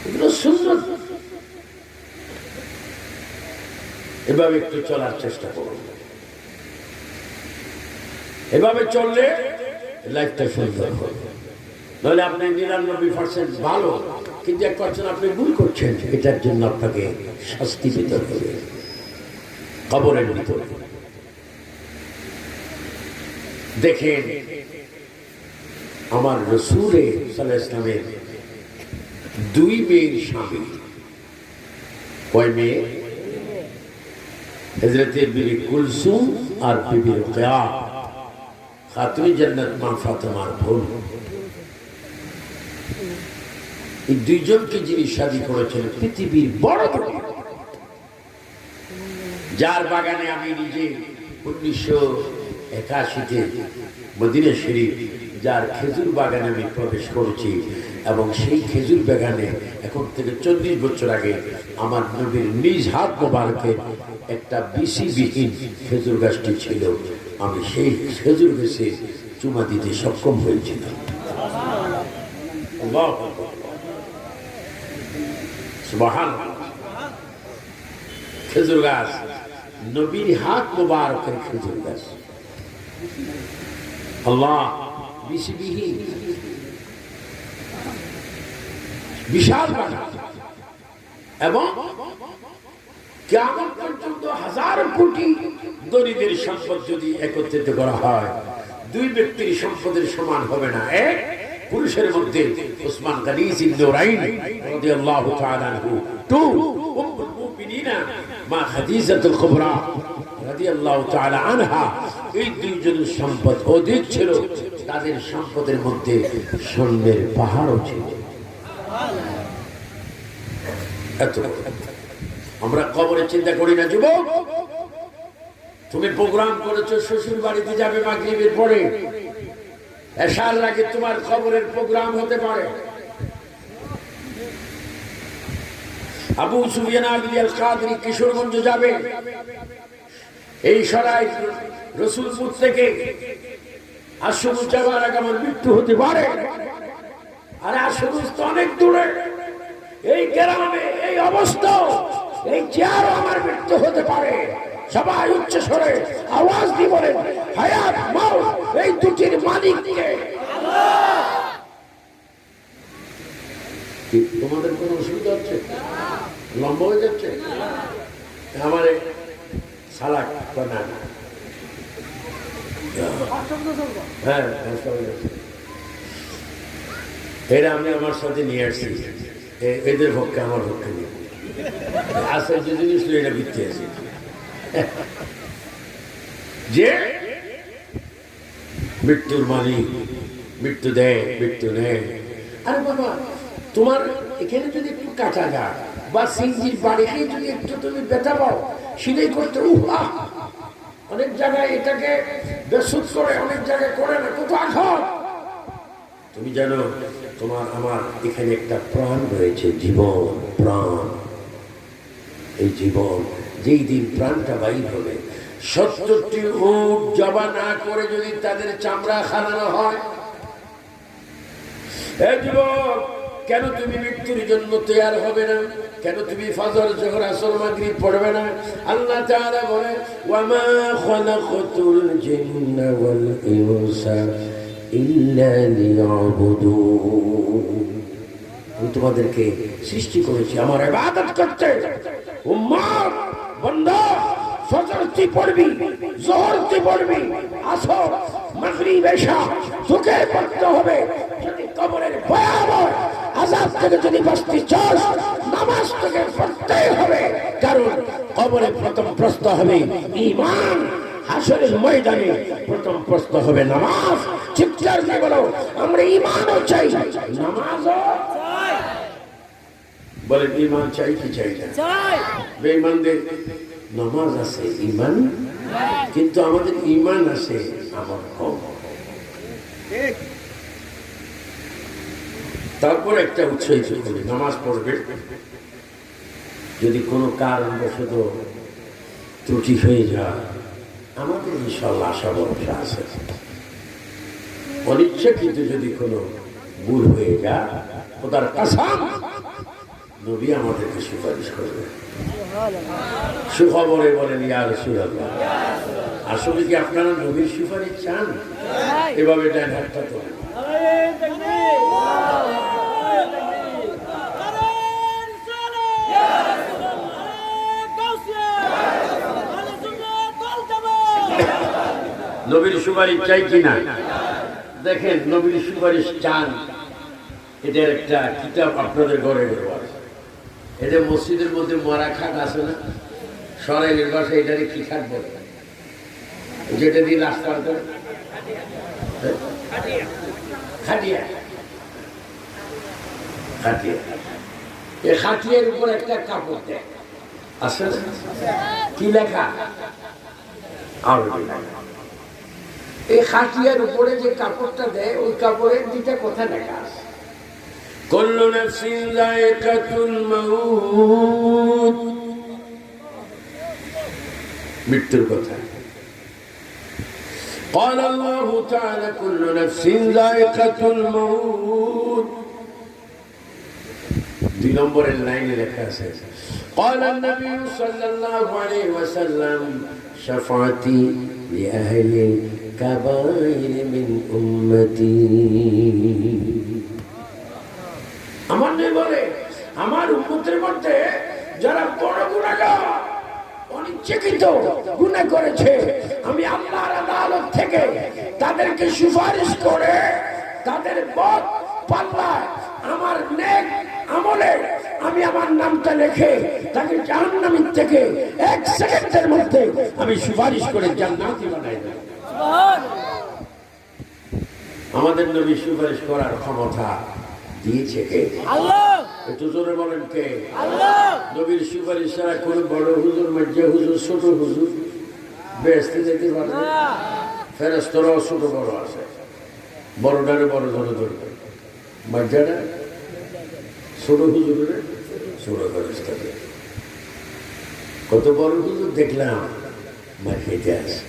[SPEAKER 2] এগুলো সুন্নাত। এভাবে একটু চলার চেষ্টা করুন, এভাবে চললে লাইফটা সুন্দর হবে। নইলে আপনি 99% ভালো, কিন্তু 1% আপনি ভুল করছেন, এটার জন্য আপনাকে শাস্তি পেতে হবে কবরের ভিতরে। দেখেন আমার রাসূল সাল্লাল্লাহু আলাইহি ওয়াসাল্লামের 2 মেয়ের স্বামী, কয় মেয়ে? হযরতে বিবি কুলসুম আর বিবি রুকিয়া, খাতুনে জান্নাত মা ফাতেমার বোন। এই দুইজনকে যিনি শাদী করেছেন পৃথিবীর বড় বড়, যার বাগানে আমি নিজে 1981-তে মদিনা শরীফ যার খেজুর বাগানে আমি প্রবেশ করেছি, এবং সেই খেজুর বাগানে এখন থেকে 40 বছর আগে আমার নবীর নিজ হাত মোবারকে একটা বিসিবিহীন খেজুর গাছটি ছিল। আমি সেই খেজুর গাছে চুমা দিতে সক্ষম হয়েছিলাম। সুবহানাল্লাহ। খেজুর গাছ, নবীর হাত মোবারকের খেজুর গাছ, আল্লাহ বিসিবিহীন বিশাল বাগান, এবং কিয়ামত পর্যন্ত 1000 কোটি দরিদ্রের সম্পদ যদি একত্রিত করা হয়, 2 ব্যক্তির সম্পদের সমান হবে না। এক পুরুষের মধ্যে উসমান গনি জিন্নুরাইন রাদিয়াল্লাহু তাআলা আনহু, 2 উম্মুল মুমিনিনা মা খাদিজাতুল কুবরা রাদিয়াল্লাহু তাআলা আনহা, এই দুইজনের সম্পদ অধিক ছিল, তাদের সম্পদের মধ্যে স্বর্ণের পাহাড়ও ছিল। এত আমরা কবরে চিন্তা করি না। যুবক, তুমি প্রোগ্রাম করেছো শ্বশুর বাড়িতে যাবে মাগরিবের পরে, এশার আগে তোমার কবরের প্রোগ্রাম হতে পারে। আবু সুফিয়ান আল কাদরি কিশোরগঞ্জ যাবে, এই সরাই রসুলপুর থেকে আশুগঞ্জ যাওয়ার আগে আমার মৃত্যু হতে পারে। আর আশুগঞ্জ তো অনেক দূরে, এই গ্রামে এই অবস্থা, এই চেয়ারও আমার মৃত্যু হতে পারে। সবাই উচ্চ স্বরে আওয়াজ দিয়ে বলেন, হায়াত মাউত এই দুটির মালিক কে? আল্লাহ। তোমাদের কোনো অসুবিধা হচ্ছে? লম্বা হয়ে যাচ্ছে? আমার সালাক না, হ্যাঁ, এরা আমি আমার সাথে নিয়ে আসছি, এদের পক্ষে আমার পক্ষে নেই। আসলে যে জিনিস এটা ভিত্তি আছে যে মৃত্যুর মালিক, মৃত্যু দেয়, মৃত্যু নেয়। আরে বাবা, তোমার এখানে যদি একটু কাটা যায় বা সিঞ্জির বাড়িতে যদি একটু তুমি ব্যথা পাও, সেটাই করতে অনেক জায়গায় এটাকে বেসুদ করে, অনেক জায়গায় করে না, কত আঘাত। তুমি জানো তোমার আমার এখানে একটা প্রাণ রয়েছে, জীবন, প্রাণ। এই জীবন যেই দিন প্রাণটা বাইর হবে, 70টি উট জবা না করে যদি তাদের চামড়া খাওয়ানো হয়, এই যুবক, কেন তুমি মৃত্যুর জন্য তৈরি হবে না? কেন তুমি ফজর, যোহর, আসর, মাগরিব পড়বে না? আল্লাহ তাআলা বলেন, ওয়া মা খালাকতুল জিন্না ওয়াল ইনসা ইল্লা লিয়াবুদুন। আমি তোমাদেরকে সৃষ্টি করেছি আমার ইবাদত করতে। উম্মত, বান্দা, ফজর তুই পড়বি, যোহর তুই পড়বি, আসর, মাগরিব, এশা তোকে পড়তে হবে। যদি কবরের ভয়াবহ আযাব থেকে যদি বাঁচতে চাস, নামাজ থেকে পড়তেই হবে। কারণ কবরে প্রথম প্রশ্ন হবে ঈমান, হাসরের ময়দানে প্রথম প্রশ্ন হবে নামাজ। চিৎকার দিয়ে বলো, আমরা ঈমানও চাই, নামাজও চাই। বলে ঈমান চাই কি চাই না? চাই। বেঈমানদের নামাজ আছে, ঈমান, কিন্তু আমাদের ঈমান আছে আমার কম। ঠিক। তারপর একটা উৎসাহিত করে নামাজ পড়বে। যদি কোনো কারণবশত ত্রুটি হয়ে যায়, আমাদের ইনশাআল্লাহ আশা ভরসা আছে। অনিচ্ছাকৃত যদি কোনো ভুল হয়ে যায়, খোদার কসম নবী আমাদেরকে সুপারিশ করবে। সুখবরে বলেন, ইয়া রাসূলুল্লাহ, আসলে কি আপনারা নবীর সুপারিশ চান? এভাবে ডান হাতটা তোলেন। নবীর সুপারিশ চাই কিনা? দেখেন, নবীর সুপারিশ চান, এটার একটা কিতাব আপনাদের ঘরে ঘরে আছে। এটা মসজিদের মধ্যে মরা খাট আছে না, সরাইলের বাসা, এটারে কি খাট বলে? যেটা দিয়ে রাস্তার করে খাটিয়া, খাটিয়া। এই খাটিয়ার উপর একটা কাপড় দেয়, আছে না? কি লেখা? আরবি লেখা। এই খাটিয়ার উপরে যে কাপড়টা দেয়, ওই কাপড়ের দুইটা কথা লেখা আছে। কুল্লু নাফসিন যায়কাতুল মাউত, মৃত্যুর কথা। قال الله تعالى كل نفس ذائقة الموت। দুই নম্বরের লাইনে লেখা আছে قال النبي صلى الله عليه وسلم شفاعتي لأهل الكبائر من أمتي। আমার নবী বলে, আমার উম্মতের মধ্যে যারা বড় গুনাহগার, অনিচ্ছাকৃত গুনাহ করেছে, আমি আল্লাহর আদালত থেকে তাদেরকে সুপারিশ করে তাদের পথ পাল্লায় আমার নেক আমলে আমি আমার নামটা লিখে তাকে জাহান্নামের থেকে 1 সেকেন্ডের মধ্যে আমি সুপারিশ করে জান্নাতি বানাই দেব। আমাদের নবী সুপারিশ করার ক্ষমতা দিয়েছে কে? আল্লাহ। একটু জোরে বলেন কে? আল্লাহ। নবীর সুপারিশ ছাড়া কোন বড় হুজুর, মাঝে হুজুর, ছোট হুজুর বেহেশতে যেতে পারে না। ফেরেশতারাও ছোট বড় আছে, বড়টারে বড় ধরে ধরবে, মাঝাটা ছোট হুজুরে ছোট ফেরেশতা। কত বড় হুজুর দেখলাম মার খেতে আসে।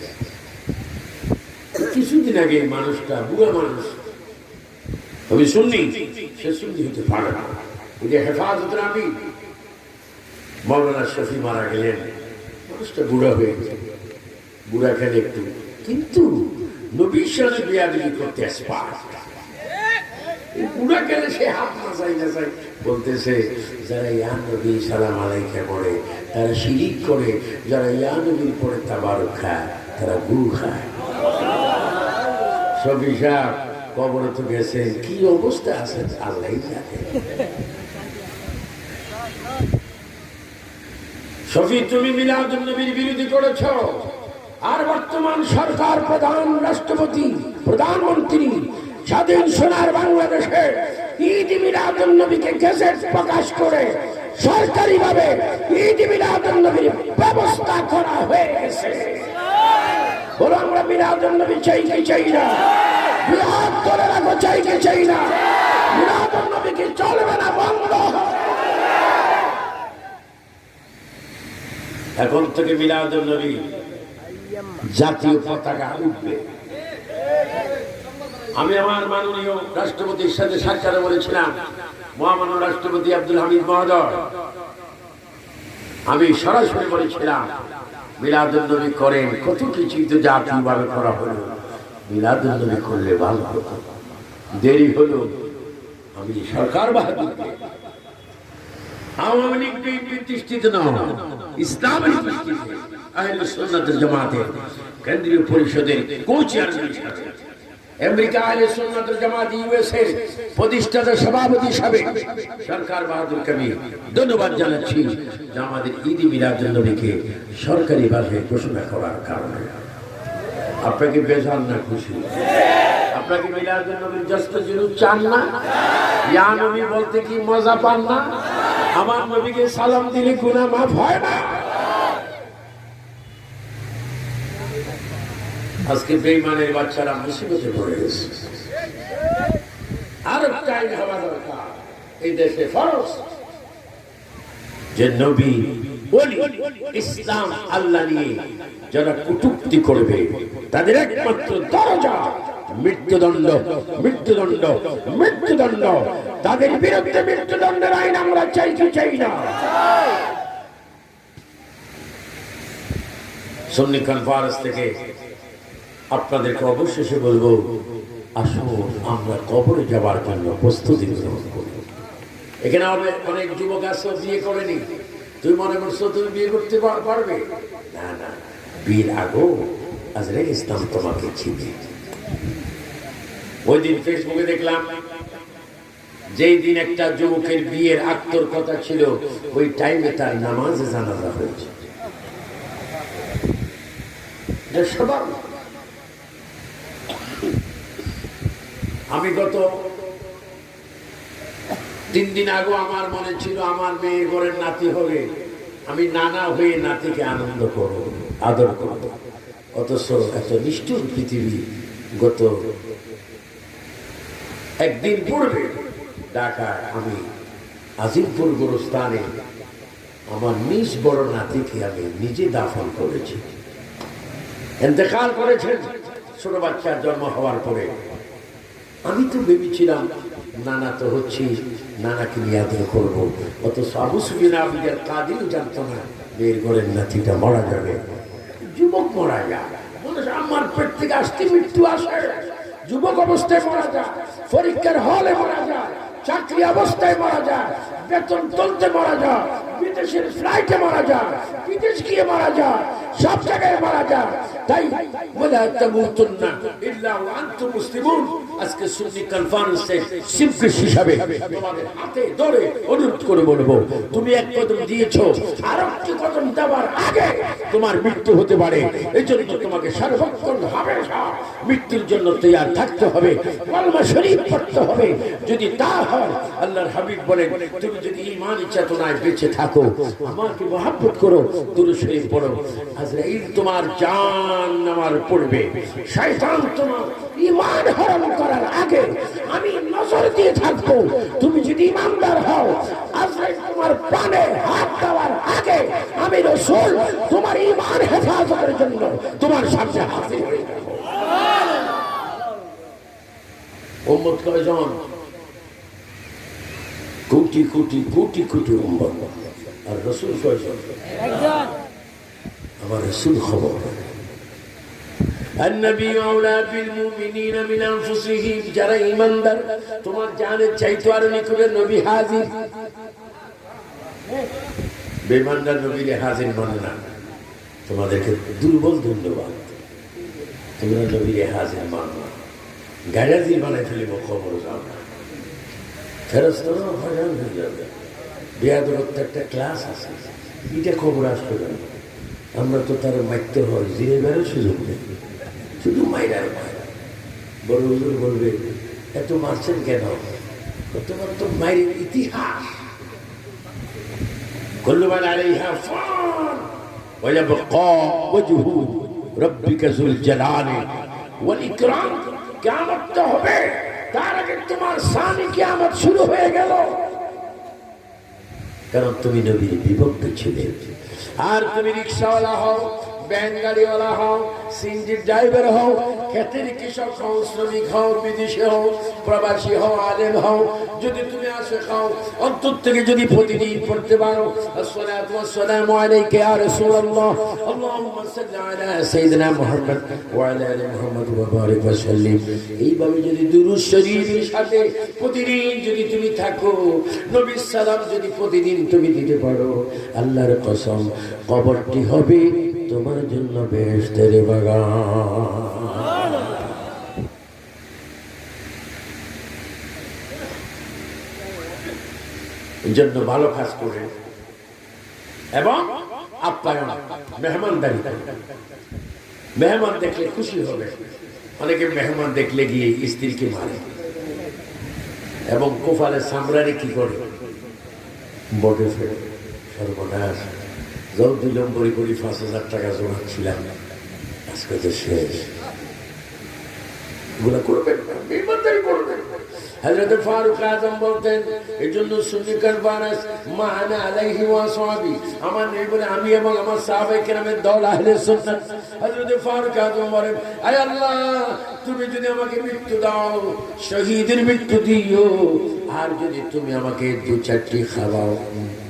[SPEAKER 2] কিছুদিন আগে মানুষটা, বুড়া মানুষ, আমি শুননি, সে শুননি হতে পারে না, এটা হেফাজত আমি। মৌলানা শফি মারা গেলেন, মানুষটা বুড়া হয়ে গেছে, বুড়া খেলে একটু, কিন্তু নবীর সাথে বিয়াদবি করতে আসে। বুড়া গেলে সে হাত না চাই না চাই বলতেছে, যারা ইয়া নবী সালাম আলাইকা পড়ে তারা শিরিক করে, যারা ইয়া নবীর পড়ে তাবারক খায় তারা গুরু খায়। শফি সাহেব কবরে তো গেছেন, কি অবস্থা আছে আল্লাহই জানে। শফি, তুমি মিলাদুন নবীর বিরোধী করেছ, আর বর্তমান সরকার প্রধান, রাষ্ট্রপতি, প্রধানমন্ত্রী স্বাধীন সোনার বাংলাদেশে ঈদ মিলাদুন নবীকে গেজেট প্রকাশ করে সরকারিভাবে ঈদ মিলাদুন নবীর ব্যবস্থা করা হয়ে গেছে। বলো, আমরা মিলাদুন নবী চাই কি চাই না? বিরাট করে রাখো, চাই কি চাই না? মিলাদুন নবী কি চলবে না? বন্ধ। এখন থেকে মিলাদুন নবী জাতীয় পতাকা উঠবে। আমি আমার মাননীয় রাষ্ট্রপতির সাথে সাক্ষাৎ বলেছিলাম, মহামান্য রাষ্ট্রপতি আব্দুল হামিদ মহোদয়, আমি সরাসরি বলেছিলাম মিলাদুন নবী করেন, কত কিছুই তো জাতীয়ভাবে করা হলো, মিলাদুন নবী করলে ভালো হতো। দেরি হলো, আমি সরকার বাহাদুর, আওয়ামী লীগ প্রতিষ্ঠিত নয়, ইসলামী প্রতিষ্ঠিত আহলে সুন্নাত ওয়াল জামাতের কেন্দ্রীয় পরিষদের কো-চেয়ারম্যান হিসেবে, আমেরিকা আহলে সুন্নাত ওয়াল জামাত ইউএসএ প্রতিষ্ঠাতা সভাপতি হিসেবে সরকার বাহাদুর কবির ধন্যবাদ জানাচ্ছি যে আমাদের ঈদ মিলাদুন নবীকে সরকারি ভাষায় ঘোষণা করার কারণে। আপনাকে বেজান না খুশি? আপনাকে মিলাদুন নবীর জশ্ন জুলুস চান না? ইয়া নবী বলতে কি মজা পান না? আমার নবীকে সালাম দিলে গুনাহ মাফ হয় না? আজকে বেঈমানের বাচ্চারা মুসিবতে পড়ে গেছে। আর একটা আইন হওয়া দরকার এই দেশে, ফরজ, যে নবী, ওলি, ইসলাম, আল্লাহ নিয়ে যারা কটূক্তি করবে তাদের একমাত্র দরজা মৃত্যুদণ্ড, মৃত্যুদণ্ড, মৃত্যুদণ্ড। তাদের বিরুদ্ধে মৃত্যুদণ্ডের আইন আমরা চাই কি চাই না? সুন্নি কনফারেন্স থেকে আপনাদেরকে অবশেষে বলবো, আসো আমরা কবরে যাওয়ার জন্য প্রস্তুতি গ্রহণ করি। এখানে অনেক যুবক আছে বিয়ে করেনি, তুমি মনে করছো তুমি বিয়ে করতে পারবে? না না, বিয়ের আগেও আজরাইল ইসলাম তোমাকে চিনে। ওই দিন ফেসবুকে দেখলাম, যেই দিন একটা যুবকের বিয়ের আক্তর কথা ছিল, ওই টাইমে তার নামাজে জানাজা হয়েছে। আমি গত 3 দিন আগে আমার মনে ছিল আমার মেয়ে ঘরের নাতি হবে, আমি নানা হয়ে নাতিকে আনন্দ করব, আদর করব। অথচ এত নিষ্ঠুর পৃথিবী। গত একদিন পূর্বে ঢাকায় আমি আজিমপুর গোরস্থানে আমার নিজ বড় নাতিকে আমি নিজে দাফন করেছি। ইন্তেকাল করেছেন ছোট বাচ্চার জন্ম হওয়ার পরে। আমি তো ভেবেছিলাম নানা তো হচ্ছি, নানাকে নিয়ে আদর করবো। অথচ আবু সুফিয়ান আবিদের কাদিও জানতো না মেয়ের ঘরের নাতিটা মারা যাবে। যুবক মারা যায়, মানুষ আমার পেট থেকে আসতে মৃত্যু আসে, যুবক অবস্থায় মারা যায়, পরীক্ষার হলে মারা যায়, চাকরি অবস্থায় মারা যায়, বেতন তুলতে মারা যায়, বিদেশের ফ্লাইটে মারা যায়, বিদেশ গিয়ে মারা যায়, সব জায়গায় মারা যায়। তাই ওয়ালা তামুতুন্না ইল্লা ওয়া আনতুম মুসলিমুন। আজকে সুন্নি কনফারেন্সে সিম্পল হিসাবে তোমাদের হাতে ধরে অনুরোধ করে বলবো, তুমি এক কদম দিয়েছো, আর একটি কদম দেওয়ার আগে তোমার মৃত্যু হতে পারে। এই জন্য তোমাকে সর্বক্ষণ হামেশা মৃত্যুর জন্য তৈয়ার থাকতে হবে, কলমা শরীফ পড়তে হবে। যদি তা হয়, আল্লাহর হাবিব বলেন, তুমি যদি ঈমানি চেতনায় বেঁচে থাকো, আমাকে মহব্বত করো, দুরূদ শরীফ পড়ো, আজরাইল তোমার জান নামার পড়বে। শয়তান তোমার ঈমান হারাম করার আগে আমি নজর দিয়ে থাকবো। তুমি যদি ঈমানদার হও, আজরাইল তোমার প্রাণে হাত দেওয়ার আগে আমি রাসূল তোমার ঈমান হেফাজতের জন্য তোমার সামনে হাজির হয়ে যাব। উম্মত কয়জন? কোটি কোটি কোটি কোটি উম্মত। আর রাসূল কয়জন? একজন। আমার রাসূল খবর, النبي أولى بالمؤمنين من أنفسهم। যারা ঈমানদার, তোমার জানের চাইতে আরো নিকটে নবী হাজির। বেঈমানদার নবীরে হাজির মানে না, তোমাদেরকে দুর্বল ধন্যবাদ। তোমরা নবীরে হাজির মানো না, গায়াজি বানাই ফেলিব, খবর যাও না, ফেরেশতারা হয়রান হয়ে যাবে। বেয়াদবির একটা ক্লাস আছে, এটা খবর আসবে না। আমরা তো তার মাইতে হয়, জিরে বেরো সুযোগ নেই, শুধু মাইরার মায়েরা। বড় হুজুর বলবে, এত মারছেন কেন? তোমার তো মায়ের ইতিহাস। كل من عليها فان ويبقى وجه ربك ذو الجلال والإكرام। কিয়ামত তো হবে, তার আগে তোমার সামনে কিয়ামত শুরু হয়ে গেল, কারণ তুমি নবীর বিভক্ত ছিলে। আর তুমি রিক্সাওয়ালা হও, ভ্যান গাড়িওয়ালা হও, সিএনজির ড্রাইভার হও, ক্ষেতের কৃষক হও, শ্রমিক হও, বিদেশি হও, প্রবাসী হও, আলেম হও, যদি তুমি আসে খাও, অন্তর থেকে যদি প্রতিদিন পড়তে পারো আসসালাতু ওয়াসসালামু আলাইকা ইয়া রাসূলুল্লাহ, আল্লাহুম্মা সাল্লি আলা সাইয়্যিদিনা মুহাম্মদ ওয়া আলা আলি মুহাম্মদ ওয়া বারিক ওয়া সাল্লিম। এইভাবে যদি দুরূদ শরীফের সাথে প্রতিদিন যদি তুমি থাকো, নবীর সালাম যদি প্রতিদিন তুমি দিতে পারো, আল্লাহর কসম কবরটি হবে তোমার জন্য বেহেশতের বাগান। এই জন্য ভালো কাজ করে এবং আপ্যায়ন, মেহমানদারি। মেহমান দেখলে খুশি হবে। অনেকে মেহমান দেখলে গিয়ে স্ত্রীকে মারে এবং কোফালের সামরারে কি করে, বটে ফেলে। সর্বনাশ, যত 2 নম্বরই করি 5,000 টাকা জমাচ্ছিলাম, আজকে তো শেষ। এগুলো করবেন না, বেঈমানদারি করবেন। হযরত ফারুক আযম বলতেন, এই জন্য সুন্নি কনফারেন্স মা আনা আলাইহি ওয়া সাহাবী, আমার নবী বলে আমি এবং আমার সাহাবায়ে কেরামের দল আহলে সুন্নাত। হযরত ফারুক আযম বলেন, আয় আল্লাহ, তুমি যদি আমাকে মৃত্যু দাও, শহীদের মৃত্যু দিও, আর যদি তুমি আমাকে 2-4টি খাওয়াও,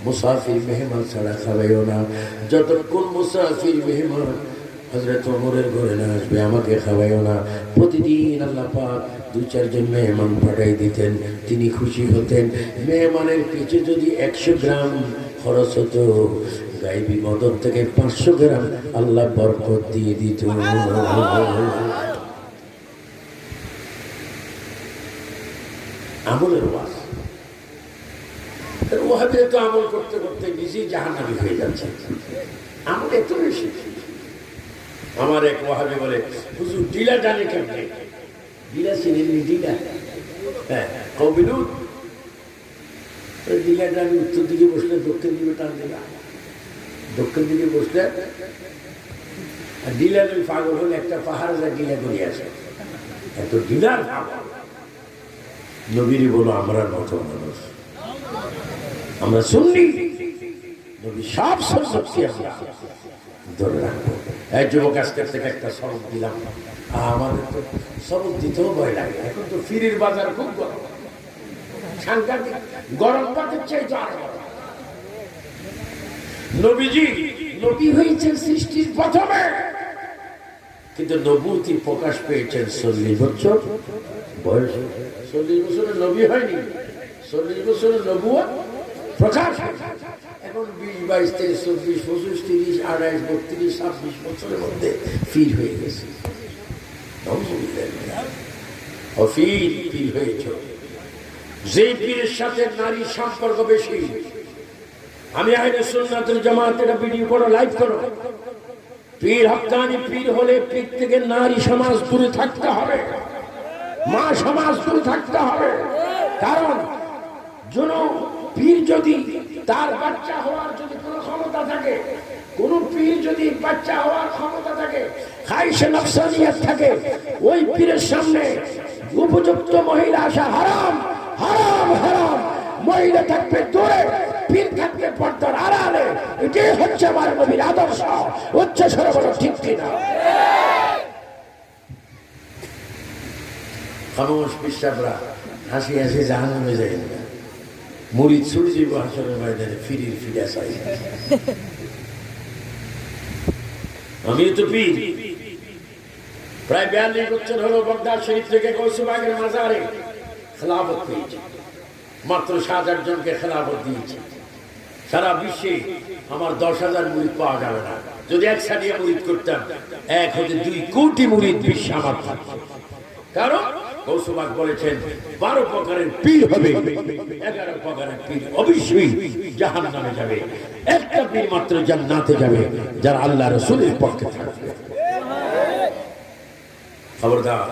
[SPEAKER 2] মুসাফির মেহমান ছাড়া খাওয়াইও না। যতক্ষণ মুসাফির মেহমান হযরত ওমরের ঘরে না আসবে, আমাকে খাওয়াইও না। প্রতিদিন আল্লাহ পাক 2-4 জন মেহমান পাঠাই দিতেন, তিনি খুশি হতেন। মেহমানের পিছু যদি 100 গ্রাম খরচ হতো, গাইবি মদত থেকে 500 গ্রাম আল্লাহ বরকত দিয়ে দিত। আমলের ওয়াজ। ওয়াহাবিরা তো আমল করতে করতে নিজেই জাহান্নামী হয়ে যাচ্ছে। আমল এত বেশি। আমার এক ওয়াহাবি বলে, হুজুর ডিলা জানে কেমনে? ডিলা চিনেননি? ডিলা, হ্যাঁ, কবিলুন। ডিলা ডানি উত্তর দিকে বসলে দক্ষিণ দিকে টান দিলা, দক্ষিণ দিকে বসলে। আর ডিলার ওই পাগল হলে একটা পাহাড় যা ডিলা করে আসে, এত ডিলার পাগল। নবীরই বলো আমরা নত মানুষ, আমরা শুননি নবী সব সম্পত্তি আমরা ধরে রাখবো। এই যুবক আজকের থেকে একটা সবক দিলাম। আমাদের তো সবক দিতেও ভয় লাগে। এখন তো ফিরির বাজার খুব গরম, সাংঘাতিক গরম পাতের চাইতে আরো গরম। নবীজি নবী হয়েছেন সৃষ্টির প্রথমে, কিন্তু নবুয়তি প্রকাশ পেয়েছেন 40 বছর বয়স। 40 বছরে নবী হয়নি, 40 বছরে নবুয়ত প্রকাশ। এখন 20, 22, 23, 24, 25, 30, 28, 32, 26 বছরের মধ্যে ফির হয়ে গেছে। পীর হয়েছ, যে পীরের সাথে নারীর সম্পর্ক বেশি। আমি আহলে সুন্নাতুল জামাত এটা ভিডিও করো, লাইভ করো। পীর হক্কানি পীর হলে পীর থেকে নারী সমাজ দূরে থাকতে হবে, মা সমাজ দূরে থাকতে হবে। কারণ পীর যদি তার বাচ্চা হওয়ার যদি কোনো ক্ষমতা থাকে, কোন পীর যদি বাচ্চা হওয়ার ক্ষমতা থাকে, খাইশে নফসানিয়াত থাকে, ওই পীরের সামনে উপযুক্ত মহিলা আসা হারাম, হারাম, হারাম। মহিলা থাকবে দূরে, পীর থাকবে পর্দার আড়ালে। এটাই হচ্ছে আমার নবীর আদর্শ। উচ্চ স্বরে বলো ঠিক কিনা? খামোশ বিশ্বাসরা হাসি হাসি জাহান্নামে যায় না। মুরিদ ছুড়ে যাবো হাসরের ময়দানে, ফিরির ফিরা চাই। আমি তো পীর, প্রায় 42 বছর হলো বাগদাদ শরীফ থেকে গৌসবাগের মাজারে খেলাফত পেয়েছি। মাত্র 7-8 জনকে খেলাফত দিয়েছি। সারা বিশ্বে আমার 10,000 মুরিদ পাওয়া যাবে না। যদি একসাথে মুরিদ করতাম, 1 হতে 2 কোটি মুরিদ বিশ্বে আমার থাকতো। কারণ গৌসবাগ বলেছেন 12 প্রকারের পীর হবে, 11 প্রকারের পীর অবশ্যই জাহান্নামে যাবে, একটা পীর মাত্র জান্নাতে যাবে, যারা আল্লাহ রাসূলের পক্ষে থাকবে। খবরদার।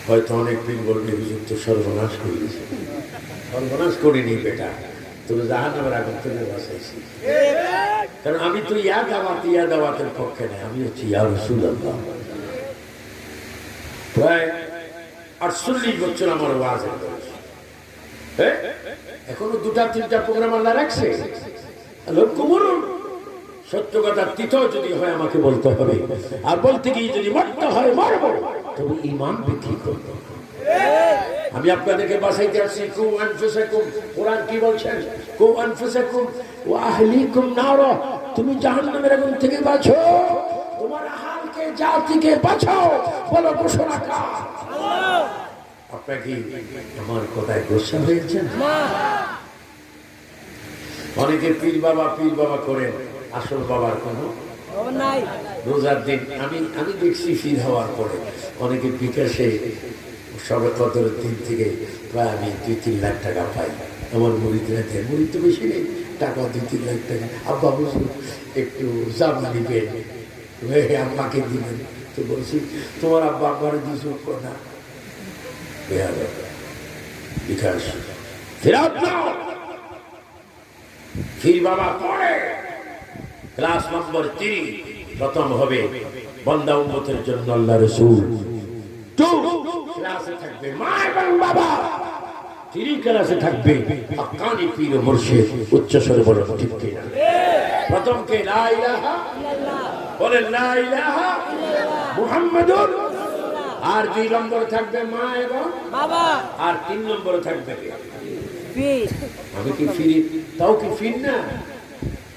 [SPEAKER 2] হয়তো অনেক পীর বলবে হুজুর তো সর্বনাশ করেছে। সর্বনাশ করিনি বেটা, তুমি জাহান্নামের আগুন থেকে বাঁচাইছি। কারণ আমি তো ইয়া দাওয়াতের পক্ষে নেই, আমি হচ্ছি ইয়া রাসূলুল্লাহ। প্রায় 48 বছর আমার ওয়াজের বয়স। এখনো 2-3টা প্রোগ্রাম আল্লাহ রাখছে। লক্ষ্য করুন, সত্য কথা তিত যদি হয় আমাকে বলতে হবে, আর বলতে গিয়ে যদি মরতে হয় মরব, তবে ঈমান বিক্রি করব। আমি আপনাদেরকে বাঁচাইতে আসছি। কু আনফুসাকুম, কোরআন কি বলছেন? কু আনফুসাকুম ওয়া আহলিকুম নার। তুমি জাহান্নামের আগুন থেকে বাঁচো, তোমার আহলকে জাতিকে বাঁচাও। বলো ঘোষণা কার? আল্লাহ। আপনারা কি আমার কথায় গোসা হয়েছেন? না। অনেকে পীর বাবা করেন, আসল বাবার কোনো নাই। রোজার দিন আমি দেখছি ফির হওয়ার পরে অনেকে বিকাশে সবে কদরের দিন থেকে প্রায় আমি 2-3 লাখ টাকা পাই। আমার মুরিদরা দেয়, মুরিদ তো বেশি নেই, টাকা 2-3 লাখ টাকা। আব্বা বলছি একটু জামা দিবেন, আম্মাকে দিবেন। তো বলছি তোমার আব্বা আব্বার দিস না, বিকাশ ফেরত নাও। ফির বাবা পড়ে ক্লাস নম্বর 3, প্রথম হবে বান্দা উম্মতের জন্য আল্লাহ রাসূল। 2 ক্লাসে থাকবে মা এবং বাবা। 3 ক্লাসে থাকবে হক্কানি পীর ও মুর্শিদ। উচ্চ স্বরে বলো ঠিক কিনা? প্রথম কে লা ইলাহা ইল্লাল্লাহ, বলেন লা ইলাহা ইল্লাল্লাহ মুহাম্মাদুর রাসূলুল্লাহ। আর 2 নম্বরে থাকবে মা এবং বাবা। আর 3 নম্বরে থাকবে পীর। আমি কি ফিরি? তাও কি ফির না,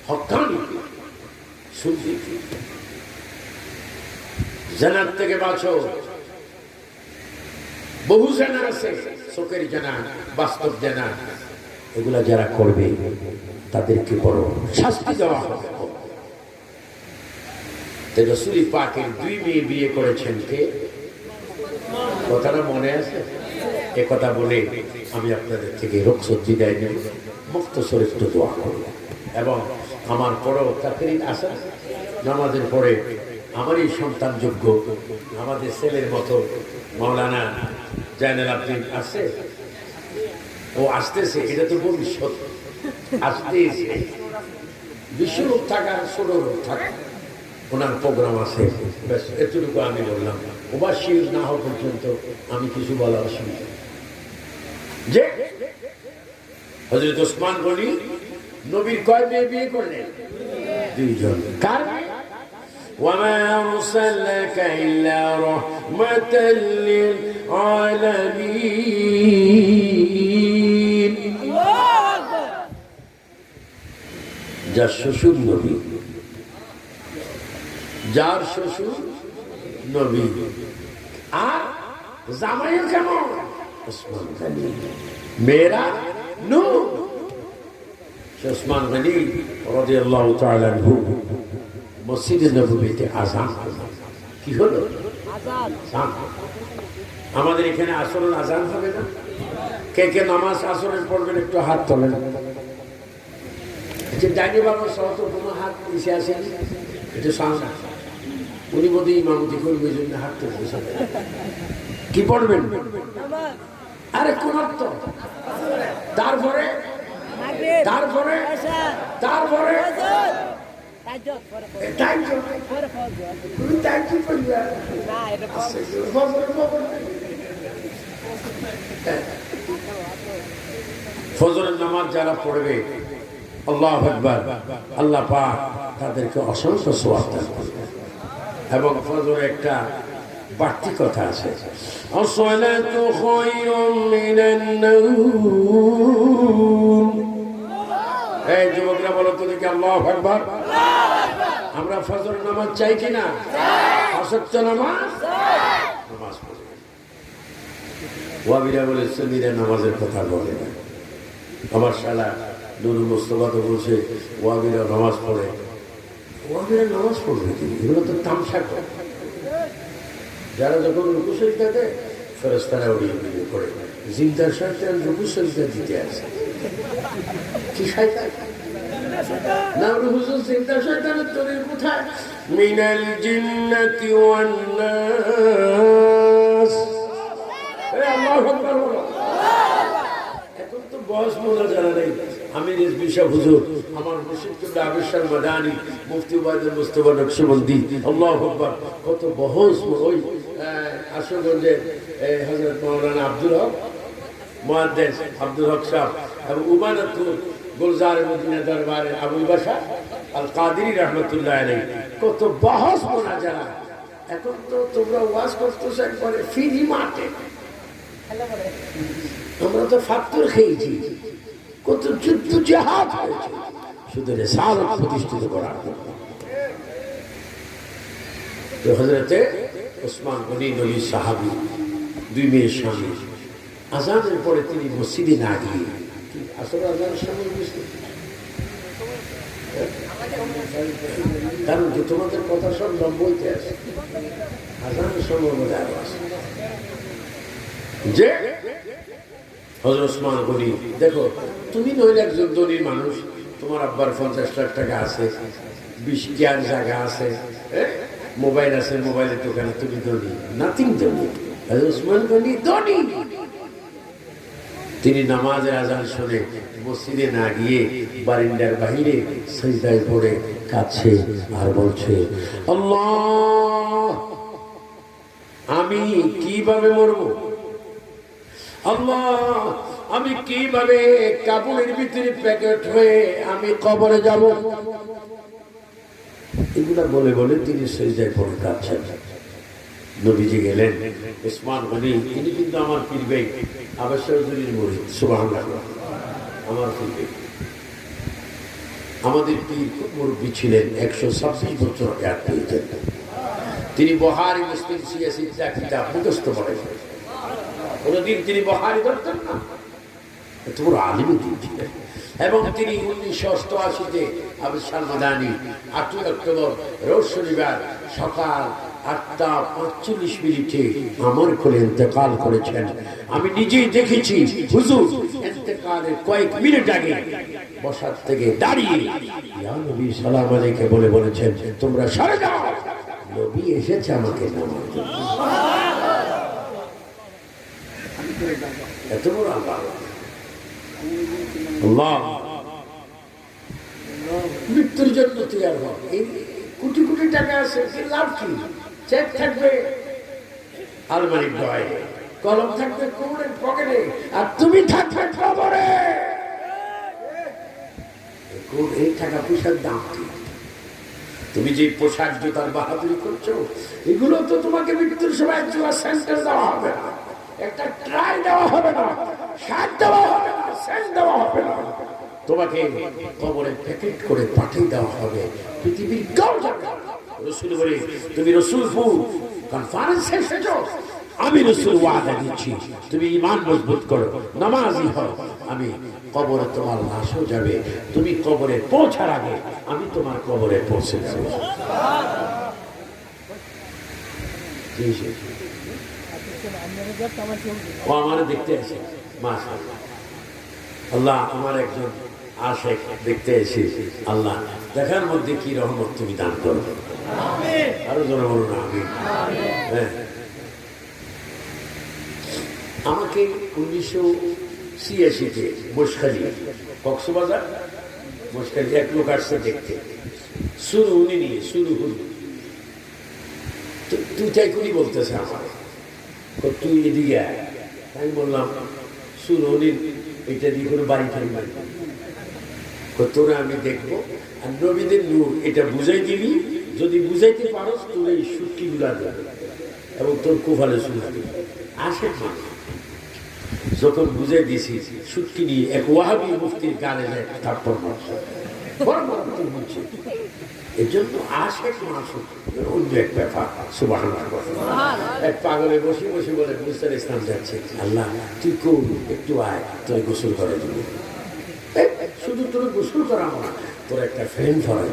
[SPEAKER 2] হক্কানি সুন্নি। জানার থেকে বাঁচো। বহু জানা আছে, চোখের জানা, বাস্তব জানা, এগুলা যারা করবে তাদেরকে বড় শাস্তি দেওয়া হবে। রাসূল পাকের 2 মেয়ে বিয়ে করেছেন কে? কথাটা মনে আছে? এ কথা বলে আমি আপনাদের থেকে রুখসত বিদায় নেব। মুক্তসর একটু দোয়া করব এবং আমার পরেও তাকরীর আসা নামাজের পরে আমার এই সন্তান যোগ্য আমাদের ছেলের মতো মাওলানা জাইনুল আবদিন আছে, ও আসতেছে, এটা তো ভবিষ্যৎ আসতেছে। বিশ্বরূপ থাকা ছোট রূপ থাকা ওনার প্রোগ্রাম আছে, ব্যাস এতটুকু আমি বললাম। ওবাসী না হওয়া পর্যন্ত আমি কিছু বলা অসুবিধা। যে হযরত ওসমান গনি নবীর কয় মেয়ে বিয়ে করলেন? 2 জন। কার? ওয়ামা আরসালনাকা ইল্লা রাহমাতাল লিল আলামিন। যার শ্বশুর নবী, যার শ্বশুর নবী, আর জামাইও কেমন? ওসমান গনি। মেয়েরা নূর। ওসমান গনি রাদিয়াল্লাহু তাআলা আনহু মসজিদে নববীতে আযান। কি হলো? আযান। আমাদের এখানে আসরের আযান হবে না? কে কে নামাজ আসরের পড়বেন একটু হাত তোলেন। যে ডাইনি বাবা সহ তো কোনো হাত নিচে আসেনি, এটা সামনে উনি বোধহয় ইমামতি করবে, এই জন্য হাত তুলতে। কি পড়বেন? আরে কোন অর্থ? তারপরে তারপরে তারপরে ফজরের নামাজ যারা পড়বে, আল্লাহু আকবার, আল্লাহ পাক তাদেরকে অসংখ্য সওয়াব দান করবেন। এবং ফজরে একটা বাড়তি কথা আছে, আসসালাতু খায়রুম মিনান নাওম। এই যুবকরা বলো তো দেখি আল্লাহু আকবার। আমরা ফজর নামাজ চাই কিনা? আসর নামাজ নামাজ পড়ি। ওয়াবিরা বলে সুন্নিরা নামাজের কথা বলে না। আমার শালা নুরুল মুস্তাফা তো বলছে ওয়াবিরা নামাজ পড়ে। ওয়াবিরা নামাজ পড়বে কি? এগুলো তো তামসা করে। যারা যখন রুকু সিজদা দেয় ফেরেশতারা উড়িয়ে উড়িয়ে পড়ে। জিন্দার শয়তান রুকু সিজদা দিতে আসে। কি শয়তান? না হুজুর, জিন্দার শয়তানের তরির কোথায়? মিনাল জিন্নাতি ওয়ান নাস। এই আল্লাহু আকবার বলো। এখন তো বয়স মনে জানা নেই। আমি রিজভী সাহেব হুজুর, আমার মুর্শিদ কিবলা আবিশার মাদানী, মুফতি ওবায়দুল মুস্তাফা নকশবন্দি, আল্লাহু আকবার, কত বহস। ওই আশুগঞ্জের হযরত মাওলানা আব্দুল হক মুহাদ্দিস আব্দুল হক সাহেব এবং উমানাতুল গুলজার মদিনা দরবারে আবুল বাশা আল কাদেরী রাহমাতুল্লাহ আলাইহি, কত বহস মোনাজারা। এখন তো তোমরা ওয়াজ করতেছ একবারে ফ্রি মাঠে। আমরা তো ফাত্তুর খেয়েছি, কত যুদ্ধ জিহাদ হয়েছে শুধু রিসালাত প্রতিষ্ঠিত করার জন্য। তো হযরতে ওসমান গনি নবী সাহাবী, 2 মেয়ের স্বামী, আযানের পরে তিনি মসজিদে না গিয়ে, আসলে আযানের সময় বুঝতে, কারণ যে তোমাদের কথা সব লম্বইতে আছে, আযানের সময় মধ্যে আরো আসে যে হযরত ওসমান গনি। দেখো, তুমি নইলে একজন ধনী মানুষ, তোমার আব্বার 50 লাখ টাকা আছে, 20 কেয়ার জায়গা আছে, মোবাইল আছে, মোবাইলের দোকানে, তুমি ধনী? নাথিং ধনী। হযরত ওসমান গনি ধনী। তিনি নামাজের আযান শুনে মসজিদে না গিয়ে বারিন্দার বাহিরে সিজদায় পড়ে কাঁদছে আর বলছে, আল্লাহ, আমি কিভাবে মরবো? আল্লাহ, আমি কিভাবে কাপড়ের ভিতরে প্যাকেট হয়ে আমি কবরে যাব? এগুলা বলে বলে তিনি সিজদায় পড়ে কাঁদছেন। নবীজি গেলেন, ওসমান গনি, তিনি কিন্তু আমার পীর ভাই আবাসের মুরিদ, সুবহানাল্লাহ, আমার পীর ভাই। আমাদের পীর খুব মুরব্বী ছিলেন, 126 বছর হায়াত পেয়েছেন। তিনি বুখারী মুসলিম সিয়াসিটা কিতাব মুখস্থ করেন, কোনদিন তিনি বুখারী ধরতেন না, এত বড় আলিম ছিলেন। এবং তিনি 1988-তে আবু শাল মাদানী 8 অক্টোবর রোজ শনিবার সকাল 8:45 আমার কোলে ইন্তেকাল করেছেন। আমি নিজেই দেখেছি হুজুর ইন্তেকালের কয়েক মিনিট আগে বসার থেকে দাঁড়িয়ে ইয়া নবী সালাম আলাইকে বলে বলেছেন, তোমরা সরে যাও, নবী এসেছে আমাকে নামার জন্য। এত বড় আল্লাহ আল্লাহ মৃত্যুর জন্য তৈরি হয়। এই কোটি কোটি টাকা আছে, লাভ কি? চেক থাকবে আলমারির ড্রয়ারে, কলম থাকবে কোমরের পকেটে, আর তুমি থাকবে কবরে। এই টাকা পয়সার দাম কি? তুমি যে পোশাক জুতার বাহাদুরি করছো, এগুলো তো তোমাকে মৃত্যুর সময় সেন্টার দেওয়া হবে না, একটা ট্রাই দেওয়া হবে না, সার দেওয়া হবে না, সেন্ট দেওয়া হবে না, তোমাকে কবরে প্যাকেট করে পাঠিয়ে দেওয়া হবে। পৃথিবীর কেউ যাবে না। রসুল বলে, তুমি রসুলপুর কনফারেন্সে এসেছো, আমি রসুল ওয়াদা দিচ্ছি, তুমি ঈমান মজবুত করো, নামাজি হও, আমি কবরে তোমার লাশও যাবে, তুমি কবরে পৌঁছার আগে আমি তোমার কবরে পৌঁছে যাব। ও আমার দেখতে আসে, মাশাআল্লাহ, আল্লাহ আমার একজন আশেক দেখতে এসে, আল্লাহ দেখার মধ্যে কি রহমত তুমি দান করো, আরো জোরে বলুন আমিন। হ্যাঁ, আমাকে 1986-তে মশখালী কক্সবাজার মশখালী এক লোক আসছে দেখতে, শুরু উনি নিয়ে শুরু হল, তুই চাই করি বলতেছে আমার, তুই এদিকে আয়। আমি বললাম শুরু উনি এটা দিয়ে কোনো বাড়ি টাড়ি বাড়ি, তোরা আমি দেখবো, আর নবীদের নূর এটা বুঝাই দিবি, যদি বুঝাইতে পারো তোর এই সুটকি গুলা দেবে এবং তোর কোফালে শুনাবি। আসে যখন বুঝাই দিয়েছি সুটকি নিয়ে এক ওয়াহাবি মুফতির গানে যায়, তারপর এর জন্য আসে মাসুক অন্য এক ব্যাপার। সুবহানাল্লাহ, এক পাগলে বসে বসে বলে মুসা ইসলাম যাচ্ছে, আল্লাহ তুই কোন একটু আয়, তোর গোসল করে দিবি। শুধু তোর গোসল করাবো না, তোর একটা ফ্যান ফরাই,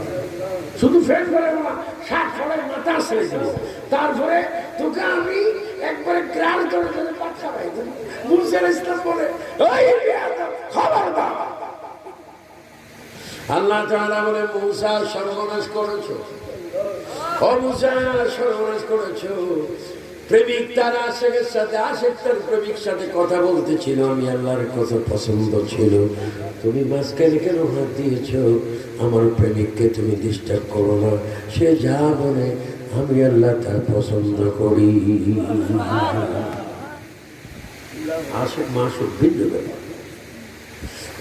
[SPEAKER 2] শুধু ফ্যান ফরাবো না, 60 ফরাই মাথা ছেড়ে দিব, তারপরে তোকে আমি একবারে গ্রাল করে তোকে পাট খাওয়াই দেব। মুসা ইসলাম বলে, খবরদার। আল্লাহ তাআলা বলে, মুসা সর্বনাশ করেছো, ও মুসা সর্বনাশ করেছো। প্রেমিক তার আশেকের সাথে, আশেক তার প্রেমিক সাথে কথা বলতেছিল, আমি আল্লাহর কত পছন্দ ছিল, তুমি মাঝখানে কেন হাত দিয়েছ? আমার প্রেমিককে তুমি ডিস্টার্ব করো না, সে যা বলে আমি আল্লাহ তার পছন্দ করি। আশেক মাসুক ভিন্ন ব্যাপার।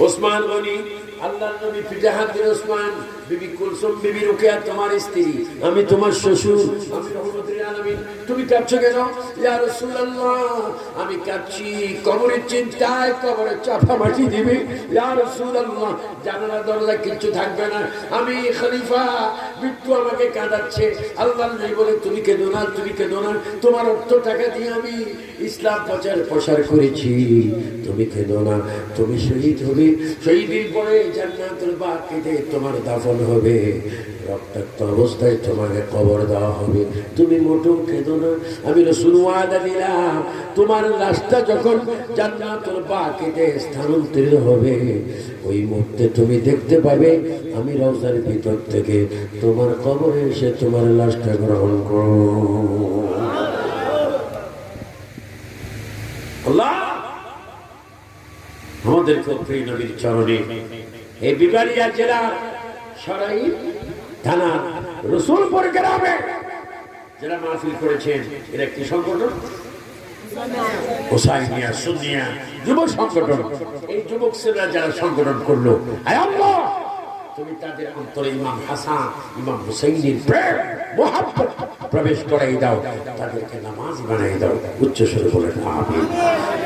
[SPEAKER 2] ওসমান গনি আল্লাহর নবী পিঠে হাত দিল, ওসমান বিবি কুলসুম বিবি রুকিয়া তোমার স্ত্রী, আমি তোমার শ্বশুর, আমি রহমতুল আলামিন, তুমি কাঁদছো কেন? ইয়া রাসূলুল্লাহ আমি কাঁদছি কবরের চিন্তায়, কবরে চাপা মাটি দিবে। ইয়া রাসূলুল্লাহ জানালা দরজা কিছু থাকবে না, আমি খলিফা, মৃত্যু আমাকে কাঁদাচ্ছে। আল্লাহর নবী বলে, তুমি কেঁদো না, তুমি কেঁদো না, তোমার অর্থ টাকা দিয়ে আমি ইসলাম প্রচার করেছি, তুমি কেঁদো না, তুমি শহীদ হবে, শহীদের পরে জান্নাতুল বাকিতে তোমার দাফন হবে, রক্তাক্ত অবস্থায় তোমাকে কবর দেওয়া হবে, তুমি মোটেও কেঁদো না। আমি রাসূল ওয়াদা দিলাম, তোমার লাশটা যখন জান্নাতুল বাকিতে স্থানান্তরিত হবে, ওই মুহূর্তে তুমি দেখতে পাবে আমি রওজার ভিতর থেকে তোমার কবরে এসে তোমার লাশটা গ্রহণ করো। আল্লাহ আমাদেরকে প্রিয় নবীর চরণে এই বিবারিয়া জেলা সরাই থানা রসুলপুর গ্রামে যারা মাহফিল করেছেন, এর একটি সংগঠন হোসাইনিয়া সুন্নিয়া যুব সংগঠন। এই যুবক ছেলেরা যারা সংগঠন করলো, আয় আল্লাহ তুমি তাদের অন্তরে ইমাম হাসান ইমাম হুসাইনের প্রেম মুহাব্বত প্রবেশ করাই দাও, তাদেরকে নামাজ বানাই দাও। উচ্চ স্বরে বলেন আমিন,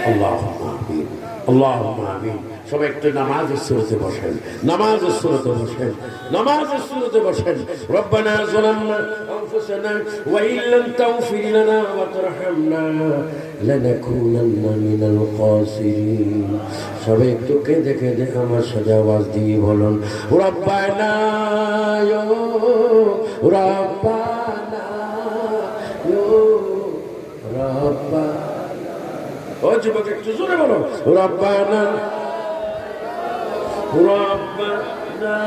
[SPEAKER 2] আল্লাহুম্মা আমিন। আল্লাহুম্মা আমিন। সবাই একটু নামাজের সুরতে বসেন, নামাজের সুরতে বসেন, নামাজের সুরতে বসেন। রব্বানা যালামনা আনফুসানা ওয়া ইল্লাম তাগফির লানা ওয়া তারহামনা লানাকুনান্না মিনাল খাসিরিন। সবাই একটু কেঁদে কেঁদে আমার সাথে আওয়াজ দিয়ে বলুন, রব্বানা রব্বানা রব্বানা। ও যুবক একটু জোরে বলো, রব্বানা রব্বানা।